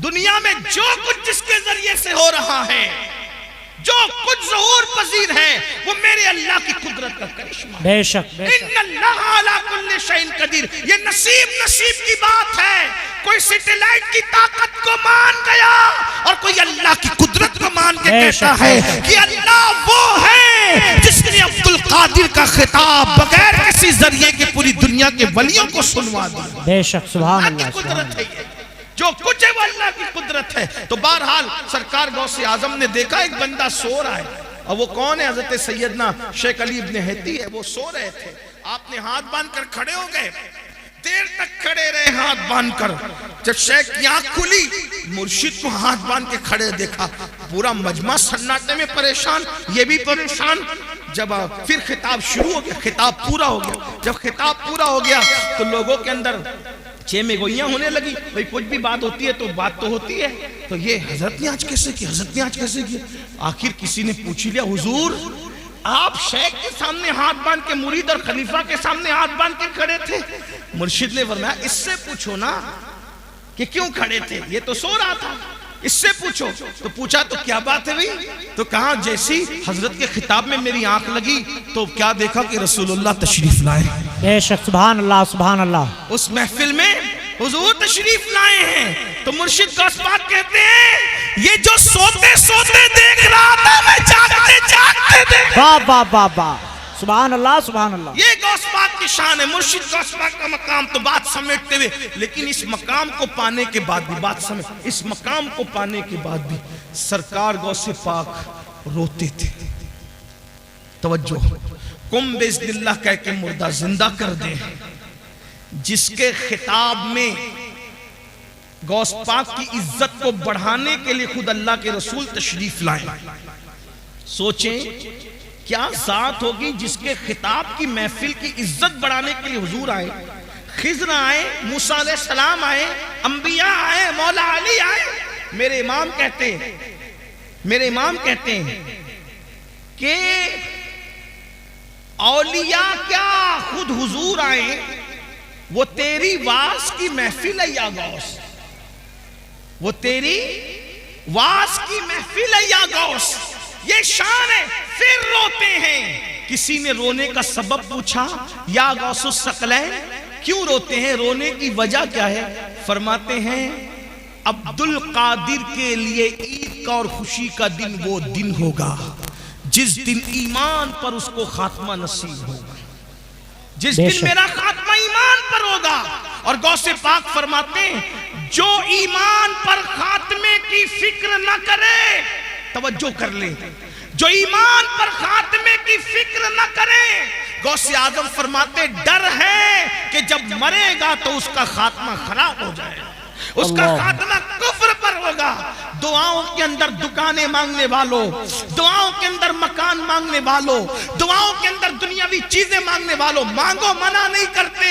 دنیا میں جو کچھ جس کے ذریعے سے ہو رہا ہے، جو کچھ ظہور پذیر ہے، وہ میرے اللہ کی قدرت کا کرشمہ ہے۔ بے شک، بے شک، ان اللہ علی کل شیء قدیر۔ یہ نصیب کی بات ہے، کوئی سیٹلائٹ کی طاقت کو مان گیا اور کوئی اللہ کی قدرت کو مان کے کہتا ہے کہ اللہ وہ ہے جس نے عبد القادر کا خطاب بغیر کسی ذریعے کے پوری دنیا کے ولیوں کو سنوا دیا۔ بے شک، سبحان اللہ اللہ، کی سبحان قدرت ہے یہ، جو کچھ ہے وہ اللہ کی قدرت ہے۔ تو بہرحال سرکار غوث اعظم نے دیکھا ایک بندہ سو رہا ہے، اور وہ کون ہے؟ حضرت سیدنا شیخ علی ابن ہیتی ہے۔ وہ سو رہے تھے، آپ نے ہاتھ باندھ کر کھڑے ہو گئے، دیر تک کھڑے رہے ہاتھ باندھ کر۔ جب شیخ کی آنکھ کھلی، مرشد کو ہاتھ باندھ کے کھڑے دیکھا، پورا مجمع سناٹے میں پریشان، یہ بھی پریشان۔ جب پھر خطاب شروع ہو گیا، خطاب پورا ہو گیا۔ جب خطاب پورا ہو گیا تو لوگوں کے اندر چیمے گوئیاں ہونے لگی، بھئی کچھ بھی بات ہوتی ہے تو بات تو ہوتی ہے، تو یہ حضرت نے آج کیسے کی، حضرت نے آج کیسے کی؟ آخر کسی نے پوچھ لیا حضور آپ شیخ کے سامنے ہاتھ باندھ کے، مرید اور خلیفہ کے سامنے ہاتھ باندھ کے کھڑے تھے؟ مرشد نے فرمایا اس سے پوچھو نا کہ کیوں کھڑے تھے، یہ تو سو رہا تھا، اس سے پوچھو۔ تو پوچھا تو کیا بات ہے بھئی؟ تو کہا جیسی حضرت کے خطاب میں میری آنکھ لگی تو کیا دیکھا کہ رسول اللہ تشریف لائے۔ بے شک، سبحان اللہ، سبحان اللہ۔ اس محفل میں حضور تشریف لائے ہیں، تو مرشد غوث پاک کہتے ہیں یہ جو سوتے سوتے دیکھ رہا تھا میں جاگتے جاگتے دیکھ۔ واہ واہ واہ واہ، سبحان اللہ، سبحان اللہ۔ یہ غوث پاک کی شان ہے، مرشد غوث پاک کا مقام تو بات سمیٹتے ہوئے، لیکن اس مقام کو پانے کے بعد بھی بات سمیٹ، اس مقام کو پانے کے بعد بھی سرکار غوث پاک روتے تھے۔ توجہ، کم باذن اللہ کہہ کے مردہ زندہ کر دے، جس کے خطاب میں غوث پاک کی عزت کو بڑھانے کے لیے خود اللہ کے رسول تشریف لائے۔ سوچیں کیا ذات ہوگی جس کے خطاب کی محفل کی عزت بڑھانے کے لیے حضور آئے، خضر آئے، موسیٰ علیہ السلام آئے، انبیاء آئے، مولا علی آئے۔ میرے امام کہتے ہیں کہ اولیاء کیا خود حضور آئے، وہ تیری واز کی محفل ہے یا غوث، وہ تیری واز کی محفل ہے یا غوث، یہ شان ہے۔ پھر روتے ہیں۔ کسی نے رونے کا سبب پوچھا، یا غوث الثقلین کیوں روتے ہیں، رونے کی وجہ کیا ہے؟ فرماتے ہیں عبد القادر کے لیے عید کا اور خوشی کا دن وہ دن ہوگا جس دن ایمان پر اس کو خاتمہ نصیب ہوگا، جس دن میرا خاتمہ ایمان پر ہوگا۔ اور غوث پاک فرماتے ہیں جو ایمان پر خاتمے کی فکر نہ کرے، توجہ کر لیں، جو ایمان پر خاتمے کی فکر نہ کرے، غوث اعظم فرماتے ڈر ہے کہ جب مرے گا تو اس کا خاتمہ خراب ہو جائے گا، اس کا خاتمہ کفر پر ہوگا۔ دعاؤں کے اندر دکانیں مانگنے والوں، دعاؤں کے اندر مکان مانگنے والوں، دعاؤں کے اندر دنیاوی چیزیں مانگنے والوں، مانگو منع نہیں کرتے،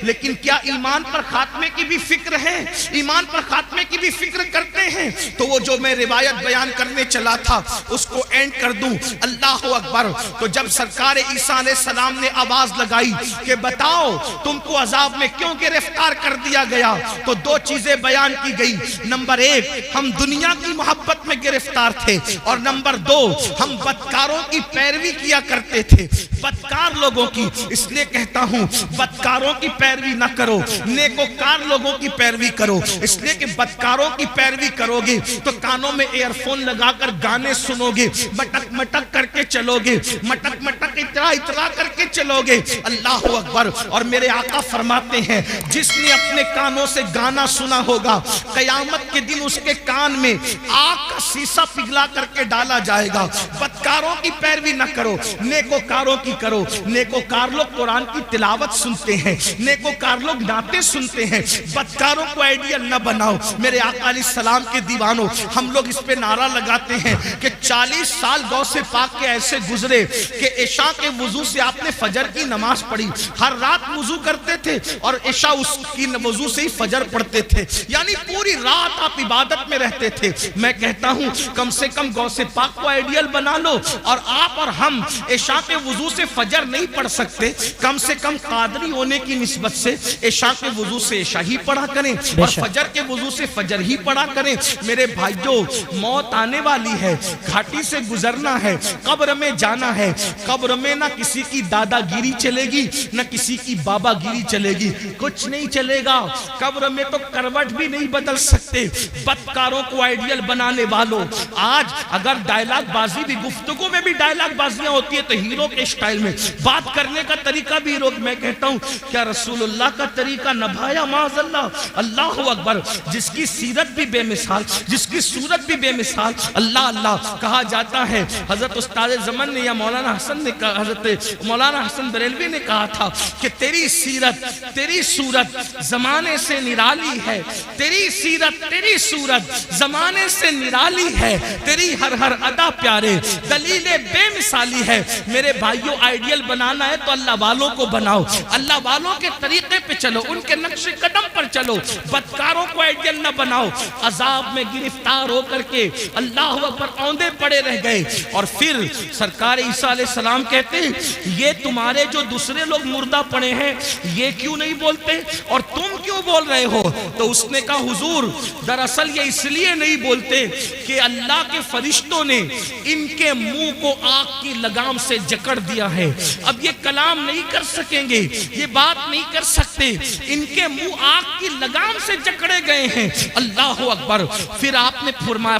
لیکن کیا ایمان پر خاتمے کی بھی فکر ہے؟ ایمان پر خاتمے کی بھی فکر کرتے ہیں؟ تو وہ جو میں روایت بیان کرنے چلا تھا اس کو اینڈ کر دوں۔ اللہ اکبر۔ تو جب سرکار عیسیٰ علیہ السلام نے آواز لگائی کہ بتاؤ تم کو عذاب میں کیوں گرفتار کر دیا گیا، تو دو چیزیں بیان کی گئی۔ نمبر ایک، ہم دنیا کی محبت میں گرفتار تھے، اور نمبر دو، ہم بدکاروں کی پیروی کیا کرتے تھے، بدکار لوگوں کی۔ اس لیے کہتا ہوں بدکاروں کی پیروی نہ کرو، نیکوکار لوگوں کی پیروی کرو، اس لیے کہ بدکاروں کی پیروی کرو گے تو کانوں میں ایئر فون لگا کر گانے سنو گے، مٹک مٹک کر کے چلو گے، مٹک مٹک اترا اترا کر کے چلو گے۔ اللہ اکبر۔ اور میرے آقا فرماتے ہیں جس نے اپنے کانوں سے گانا سنا ہوگا قیامت کے دن اس کے کان میں آگ کا سیسا پگھلا کر کے ڈالا جائے گا۔ بدکاروں کی پیروی نہ کرو، نیکوکاروں کی کرو۔ نیکوکار لوگ قرآن کی تلاوت سنتے ہیں، نیکوکار لوگ نعتیں سنتے ہیں، بدکاروں کو آئیڈیل نہ بناؤ۔ میرے آقا علیہ السلام کے دیوانوں، ہم لوگ اس پہ نعرہ لگاتے ہیں کہ 40 سال غوث پاک کے ایسے گزرے کہ عشاء کے وضو سے آپ نے فجر کی نماز پڑھی، ہر رات وضو کرتے تھے اور عشاء اس کی وضو سے ہی فجر پڑھتے تھے، یعنی پوری رات آپ عبادت میں رہتے تھے۔ میں کہتا ہوں کم سے کم غوث پاک کو آئیڈیل بنا لو، اور آپ اور ہم عشاء کے وضو سے فجر نہیں پڑھ سکتے، کم سے کم قادری ہونے کی نسبت سے عشاء کے وضو سے عشاء ہی پڑھا کریں اور فجر کے وضو سے فجر ہی پڑھا کریں۔ میرے بھائیوں، موت آنے والی ہے، گھاٹی سے گزرنا ہے، قبر میں جانا ہے۔ قبر میں نہ کسی کی دادا گیری چلے گی، نہ کسی کی بابا گیری چلے گی، کچھ نہیں چلے گا۔ قبر میں تو کروٹ بھی نہیں بدل سکتے۔ بدکاروں کو آئیڈیل بنانے والوں، آج اگر ڈائلاگ بازی بھی، گفتگو میں بھی ڈائلاگ بازیاں ہوتی ہے تو ہیرو کے اسٹائل میں بات کرنے کا طریقہ بھی ہیرو۔ میں کہتا ہوں کیا رسول اللہ کا طریقہ نبھایا؟ معاذ اللہ۔ اللہ اکبر۔ جس کی سیرت بھی بے مثال، جس کی صورت بھی بے مثال، اللہ اللہ کہا جاتا ہے۔ حضرت استاد زمن نے یا مولانا حسن نے کہا، حضرت مولانا حسن بریلوی نے کہا تھا کہ تیری سیرت، تیری صورت زمانے سے نرالی ہے، تیری سیرت، تیری صورت زمانے سے نرالی ہے، تیری ہر ہر ادا پیارے دلیل بے مثالی ہے۔ میرے بھائیوں، آئیڈیل بنانا ہے تو اللہ والوں کو بناؤ، اللہ والوں کے طریقے پہ چلو، ان کے نقش قدم پر چلو، بدکاروں کو آئیڈیل نہ بناؤ۔ عذاب میں گرفتار ہو کر کے اللہ اکبر اوندے پڑے رہ گئے، اور پھر سرکار عیسیٰ علیہ السلام کہتے ہیں یہ تمہارے جو دوسرے لوگ مردہ پڑے ہیں یہ کیوں نہیں بولتے اور تم کیوں بول رہے ہو؟ تو اس نے کہا حضور دراصل یہ اس لیے نہیں بولتے کہ اللہ کے فرشتوں نے ان کے منہ کو آگ کی لگام سے جکڑ دیا ہے، اب یہ کلام نہیں کر سکیں گے، یہ بات نہیں کر سکتے، ان کے منہ آگ کی لگام سے جکڑے گئے ہیں۔ اللہ اکبر۔ پھر آپ نے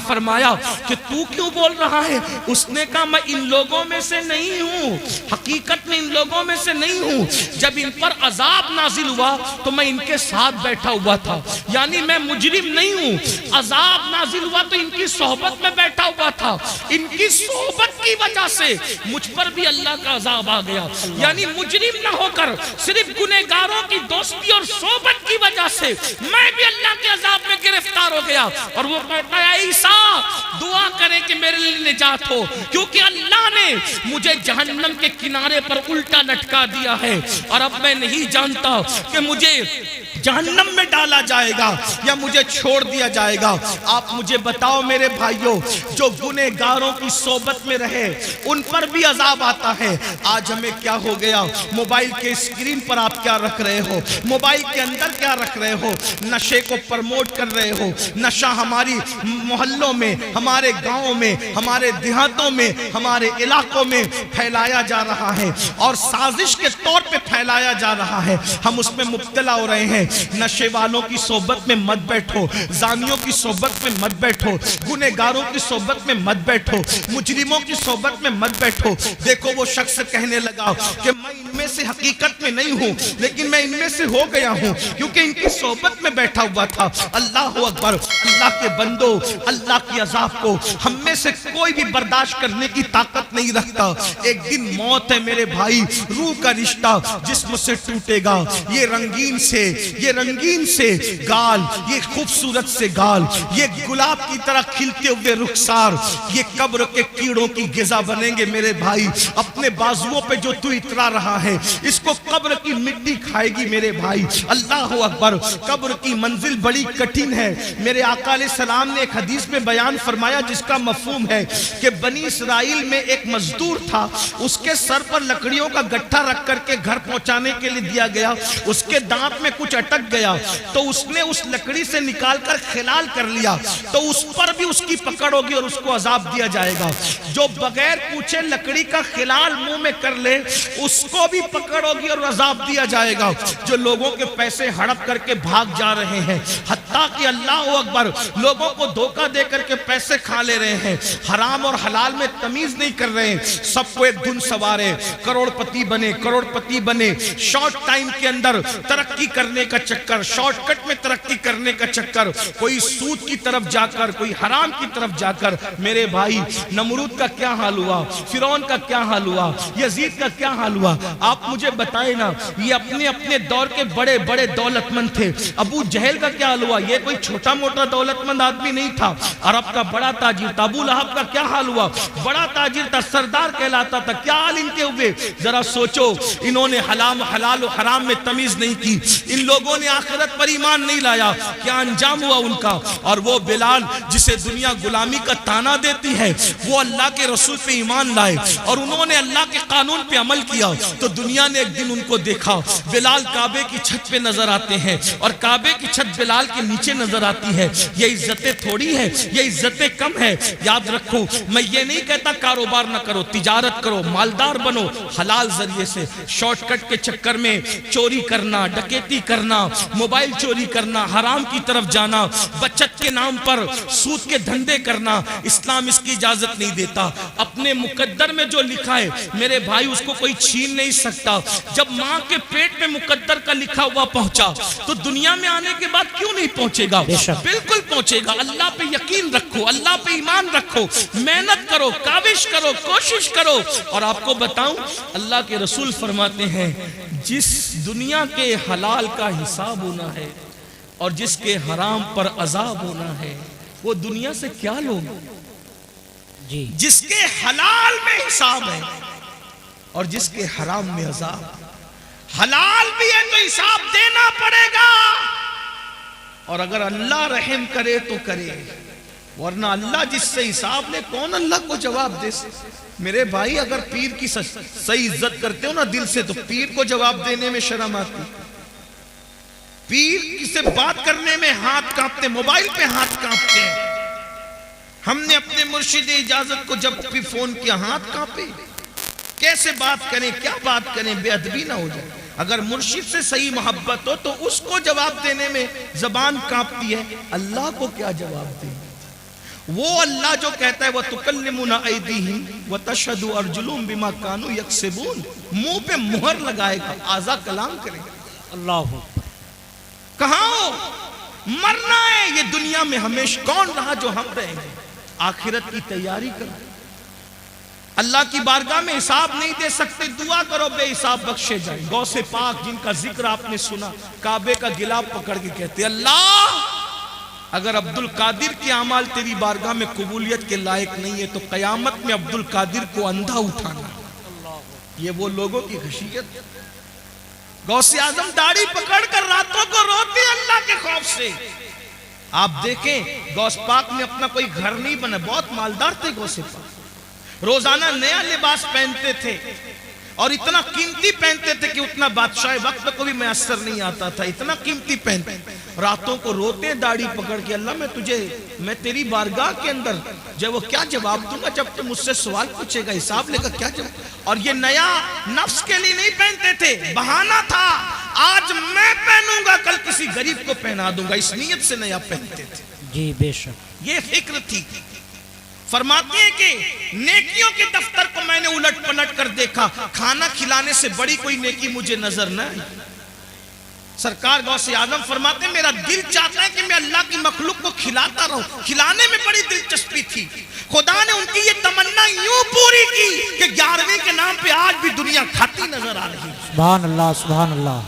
فرمایا کہ تو کیوں بول رہا ہے؟ اس نے کہا میں ان لوگوں میں سے نہیں ہوں، حقیقت میں ان لوگوں میں سے نہیں ہوں۔ جب ان پر عذاب نازل ہوا تو میں ان کے ساتھ بیٹھا ہوا تھا، یعنی میں مجرم نہیں ہوں۔ عذاب نازل ہوا تو ان کی صحبت میں بیٹھا ہوا تھا، ان کی صحبت کی وجہ سے مجھ پر بھی اللہ کا عذاب آ گیا، یعنی مجرم نہ ہو کر صرف گنہگاروں کی دوستی اور صحبت کی وجہ سے میں بھی اللہ کے عذاب میں گرفتار ہو گیا۔ اور وہ کہتا ہے عیسیٰ دعا کرے کہ میرے لیے نجات ہو، کیونکہ اللہ نے مجھے جہنم کے کنارے پر الٹا لٹکا دیا ہے، اور اب میں نہیں جانتا کہ مجھے جہنم میں ڈالا جائے گا یا مجھے چھوڑ دیا جائے گا۔ آپ مجھے بتاؤ میرے بھائیوں، جو گنہگاروں کی صحبت میں رہے ان پر بھی عذاب آتا ہے۔ آج ہمیں کیا ہو گیا؟ موبائل کے اسکرین پر آپ کیا رکھ رہے ہو؟ موبائل کے اندر کیا رکھ رہے ہو؟ نشے کو پرموٹ کر رہے ہو۔ نشہ ہماری محلوں میں، ہمارے گاؤں میں، ہمارے دیہاتوں میں، ہمارے علاقوں میں پھیلایا جا رہا ہے اور سازش کے طور پہ پھیلایا جا رہا ہے۔ ہم اس میں مبتلا ہو رہے ہیں۔ نشے والوں کی صحبت میں مت بیٹھو، زانیوں کی صحبت میں مت بیٹھو، گنہگاروں کی صحبت میں مت بیٹھو، مجرموں کی صحبت میں مت بیٹھو۔ دیکھو وہ شخص کہنے لگا کہ میں ان میں سے حقیقت میں نہیں ہوں، لیکن میں ان میں سے ہو گیا ہوں کیونکہ ان کی صحبت میں بیٹھا ہوا تھا۔ اللہ اکبر! اللہ کے بندو، اللہ کی عذاب کو ہم میں سے کوئی بھی برداشت کرنے کی طاقت نہیں رکھتا۔ ایک دن موت ہے میرے بھائی، روح کا رشتہ جسم سے ٹوٹے گا۔ یہ رنگین سے گال، یہ خوبصورت سے گال، یہ گلاب کی طرح کھلتے ہوئے رخسار، یہ قبر کے کیڑوں کی غذا بنیں گے میرے بھائی۔ اپنے بازوؤں پہ جو تو اترا رہا ہے اس کو قبر کی مٹی کھائے گی میرے بھائی۔ اللہ اکبر! قبر کی منزل بڑی کٹھن ہے۔ میرے آقا علیہ السلام نے ایک حدیث میں بیان فرمایا جس کا مفہوم ہے کہ بنی اسرائیل میں ایک مزدور تھا، اس کے سر پر لکڑیوں کا گٹھا رکھ کر کے گھر پہنچانے کے لیے دیا گیا۔ اس کے دانت میں کچھ اٹک گیا تو اس نے اس لکڑی سے نکال کر خلال کر لیا، تو اس پر بھی اس کی پکڑ ہوگی اور اس کو عذاب دیا جائے گا۔ جو بغیر پوچھے لکڑی کا خلال منہ میں کر لے اس کو بھی پکڑ ہوگی اور عذاب دیا جائے گا۔ جو لوگوں کے پیسے ہڑپ کر کے بھاگ جا رہے ہیں، حتیٰ کہ اللہ اکبر لوگوں کو دھوکہ دے کر کے پیسے کھا لے رہے ہیں، حرام اور حلال میں تمیز نہیں کر رہے ہیں، سب کو ایک دھن سوارے، کروڑ پتی بنے، شارٹ ٹائم کے اندر ترقی کرنے کا چکر، شارٹ کٹ میں ترقی کرنے کا چکر، کوئی سود کی طرف جا کر، کوئی حرام کی طرف جا کر۔ میرے بھائی، نمرود کا کیا حال ہوا، فرعون کا کیا حال ہوا، یزید کا کیا حال ہوا؟ آپ مجھے بتائیں نا۔ یہ اپنے اپنے دور کے بڑے بڑے دولت مند تھے۔ ابو جہل کا کیا حال ہوا؟ یہ کوئی چھوٹا موٹا دولت مند آدمی نہیں تھا، عرب کا بڑا تاجر تھا۔ ابو لہب کا کیا حال ہوا؟ بڑا تاجر تھا، سردار کہلاتا تھا۔ کیا حال ان کے ہوئے؟ ذرا سوچو، انہوں نے حلال و حرام میں تمیز نہیں کی، ان لوگوں نے آخرت پر ایمان نہیں لایا، کیا انجام ہوا ان کا؟ اور وہ بلال جسے دنیا غلامی کا تانا دیتی ہے، وہ اللہ کے رسول پہ ایمان لائے اور انہوں نے اللہ کے قانون پہ عمل کیا، تو دنیا نے ایک دن ان کو دیکھا۔ بلال کعبے کی چھت پہ نظر آتے ہیں اور کعبے کی چھت بلال کے نیچے نظر آتی ہے۔ یہ عزتیں تھوڑی ہے، یہ عزتیں کم ہے۔ یاد رکھو، میں یہ نہیں کہتا کاروبار نہ کرو، تجارت کرو، مالدار بنو حلال ذریعے سے۔ شارٹ کٹ کے چکر میں چوری کرنا، ڈکیتی کرنا، موبائل چوری کرنا، حرام کی طرف جانا، بچت کے نام پر سود کے دھندے کرنا، اسلام اس کی اجازت نہیں دیتا۔ اپنے مقدر میں جو لکھا ہے میرے بھائی اس کو کوئی چھین نہیں سکتا۔ جب ماں کے پیٹ میں مقدر کا لکھا ہوا پہنچا تو دنیا میں آنے کے بعد کیوں نہیں پہنچے گا؟ بالکل پہنچے گا۔ اللہ پہ یقین رکھو، اللہ پہ ایمان رکھو، محنت کرو، کاوش کرو، کوشش کرو۔ اور آپ کو بتاؤں، اللہ کے رسول فرماتے ہیں جس دنیا کے حلال کا حساب ہونا ہے اور جس کے حرام پر عذاب ہونا ہے وہ دنیا سے کیا لوگ؟ جی جس کے حلال میں حساب ہے اور جس کے حرام میں عذاب۔ حلال بھی ہے تو حساب دینا پڑے گا، اور اگر اللہ رحم کرے تو کرے، ورنہ اللہ جس سے حساب لے کون اللہ کو جواب دے سکے؟ میرے بھائی، اگر پیر کی صحیح عزت کرتے ہو نا دل سے تو پیر کو جواب دینے میں شرم آتی، پیر سے بات کرنے میں ہاتھ کانپتے، موبائل پہ ہاتھ کانپتے ہیں۔ ہم نے اپنے مرشد اجازت کو جب بھی فون کیا ہاتھ کانپے، کیسے بات کریں، کیا بات کریں، بے ادبی نہ ہو جائے۔ اگر مرشد سے صحیح محبت ہو تو اس کو جواب دینے میں زبان کانپتی ہے، اللہ کو کیا جواب دیں؟ وہ اللہ جو کہتا ہے وَتُكَلِّمُنَا أَيْدِيهِمْ وَتَشْهَدُ أَرْجُلُهُمْ بِمَا كَانُوا يَكْسِبُونَ، منہ پہ مہر لگائے گا، اعضا کلام کرے گا۔ اللہ کہاں ہو؟ مرنا ہے یہ دنیا میں ہمیشہ، کون رہا جو ہم رہیں گے؟ آخرت کی تیاری کرو، اللہ کی بارگاہ میں حساب نہیں دے سکتے، دعا کرو بے حساب بخشے جائیں۔ غوث پاک جن کا ذکر آپ نے سنا، کعبے کا گلاب پکڑ کے کہتے اللہ اگر عبد القادر کے اعمال تیری بارگاہ میں قبولیت کے لائق نہیں ہے تو قیامت میں عبد القادر کو اندھا اٹھانا۔ یہ وہ لوگوں کی خشیت۔ غوث اعظم داڑھی پکڑ کر راتوں کو روتے اللہ کے خوف سے۔ آپ دیکھیں غوث پاک نے اپنا کوئی گھر نہیں بنا، بہت مالدار تھے غوث پاک، روزانہ نیا لباس پہنتے تھے اور اتنا قیمتی پہنتے تھے کہ اتنا بادشاہ وقت کو بھی میسر نہیں آتا تھا، اتنا قیمتی پہنتے. راتوں کو روتے داڑھی پکڑ کے، اللہ میں تیری بارگاہ کے اندر جب وہ کیا جواب دوں گا جب تم مجھ سے سوال پوچھے گا، حساب لے گا کیا جواب. اور یہ نیا نفس کے لیے نہیں پہنتے تھے، بہانہ تھا، آج میں پہنوں گا کل کسی غریب کو پہنا دوں گا، اس نیت سے نیا پہنتے تھے. جی بے شک. یہ فکر تھی. فرماتے ہیں کہ نیکیوں کے دفتر کو میں نے الٹ پلٹ کر دیکھا، کھانا کھلانے سے بڑی کوئی نیکی مجھے نظر نہ آئی. سرکار غوث اعظم فرماتے ہیں میرا دل چاہتا ہے کہ میں اللہ کی مخلوق کو کھلاتا رہوں، کھلانے میں بڑی دلچسپی تھی. خدا نے ان کی یہ تمنا یوں پوری کی کہ 11ویں کے نام پہ آج بھی دنیا کھاتی نظر آ رہی. سبحان اللہ سبحان اللہ.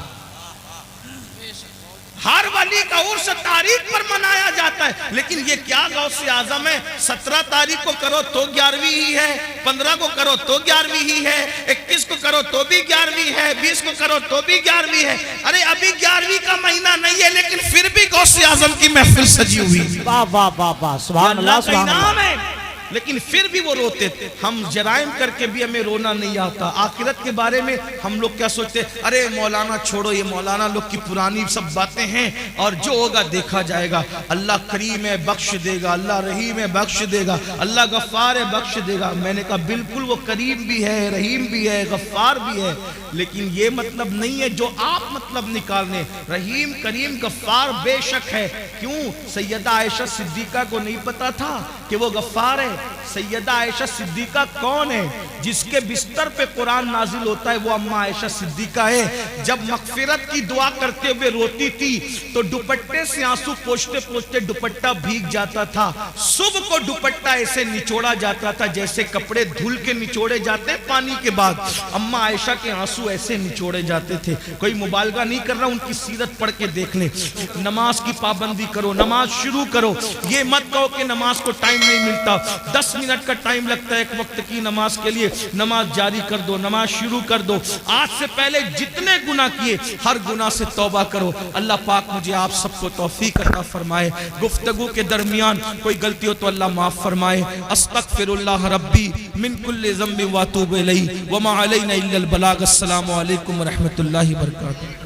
ہر ولی کا عرس تاریخ پر منایا جاتا ہے، لیکن یہ کیا غوث اعظم ہے، 17 تاریخ کو کرو تو 11ویں ہی ہے، 15 کو کرو تو 11ویں ہی ہے، 21 کو کرو تو بھی 11ویں ہے، 20 کو کرو تو بھی 11ویں ہے. ارے ابھی 11ویں کا مہینہ نہیں ہے لیکن پھر بھی غوث اعظم کی محفل سجی ہوئی. واہ واہ واہ واہ. سبحان اللہ سبحان اللہ. لیکن پھر بھی وہ روتے تھے. ہم جرائم کر کے بھی ہمیں رونا نہیں آتا. آخرت کے بارے میں ہم لوگ کیا سوچتے ہیں، ارے مولانا چھوڑو، یہ مولانا لوگ کی پرانی سب باتیں ہیں اور جو ہوگا دیکھا جائے گا. اللہ کریم ہے بخش دے گا، اللہ رحیم ہے بخش دے گا، اللہ غفار ہے بخش دے گا. میں نے کہا بالکل وہ کریم بھی ہے، رحیم بھی ہے، غفار بھی ہے، لیکن یہ مطلب نہیں ہے جو آپ مطلب نکالنے. رحیم کریم غفار بے شک ہے. کیوں؟ سیدہ عائشہ صدیقہ کو نہیں پتا تھا کہ وہ غفار ہے. سیدہ عائشہ صدیقہ کون ہے؟ جس کے بستر پہ قرآن نازل ہوتا ہے وہ اماں عائشہ صدیقہ ہے. جب مغفرت کی دعا کرتے ہوئے روتی تھی تو دوپٹے سے آنسو پوچھتے پوچھتے دوپٹہ بھیگ جاتا تھا. صبح کو دوپٹہ ایسے نچوڑا جاتا تھا جیسے کپڑے دھل کے نچوڑے جاتے پانی کے بعد. اماں عائشہ کے آنسو ایسے نچوڑے جاتے تھے. کوئی مبالغہ نہیں کر رہا، ان کی سیرت پڑھ کے دیکھ لیں. نماز کی پابندی کرو، نماز شروع کرو. یہ مت کہو کہ نماز کو ٹائم نہیں ملتا، 10 منٹ کا ٹائم لگتا ہے ایک وقت کی نماز کے لیے. نماز جاری کر دو، نماز شروع کر دو. آج سے پہلے جتنے گناہ کیے ہر گناہ سے توبہ کرو. اللہ پاک مجھے آپ سب کو توفیق عطا فرمائے. گفتگو کے درمیان کوئی غلطی ہو تو اللہ معاف فرمائے. استغفر اللہ ربی من کل ذنب واتوب الیہ وما علینا الا البلاغ. السلام علیکم ورحمۃ اللہ وبرکاتہ.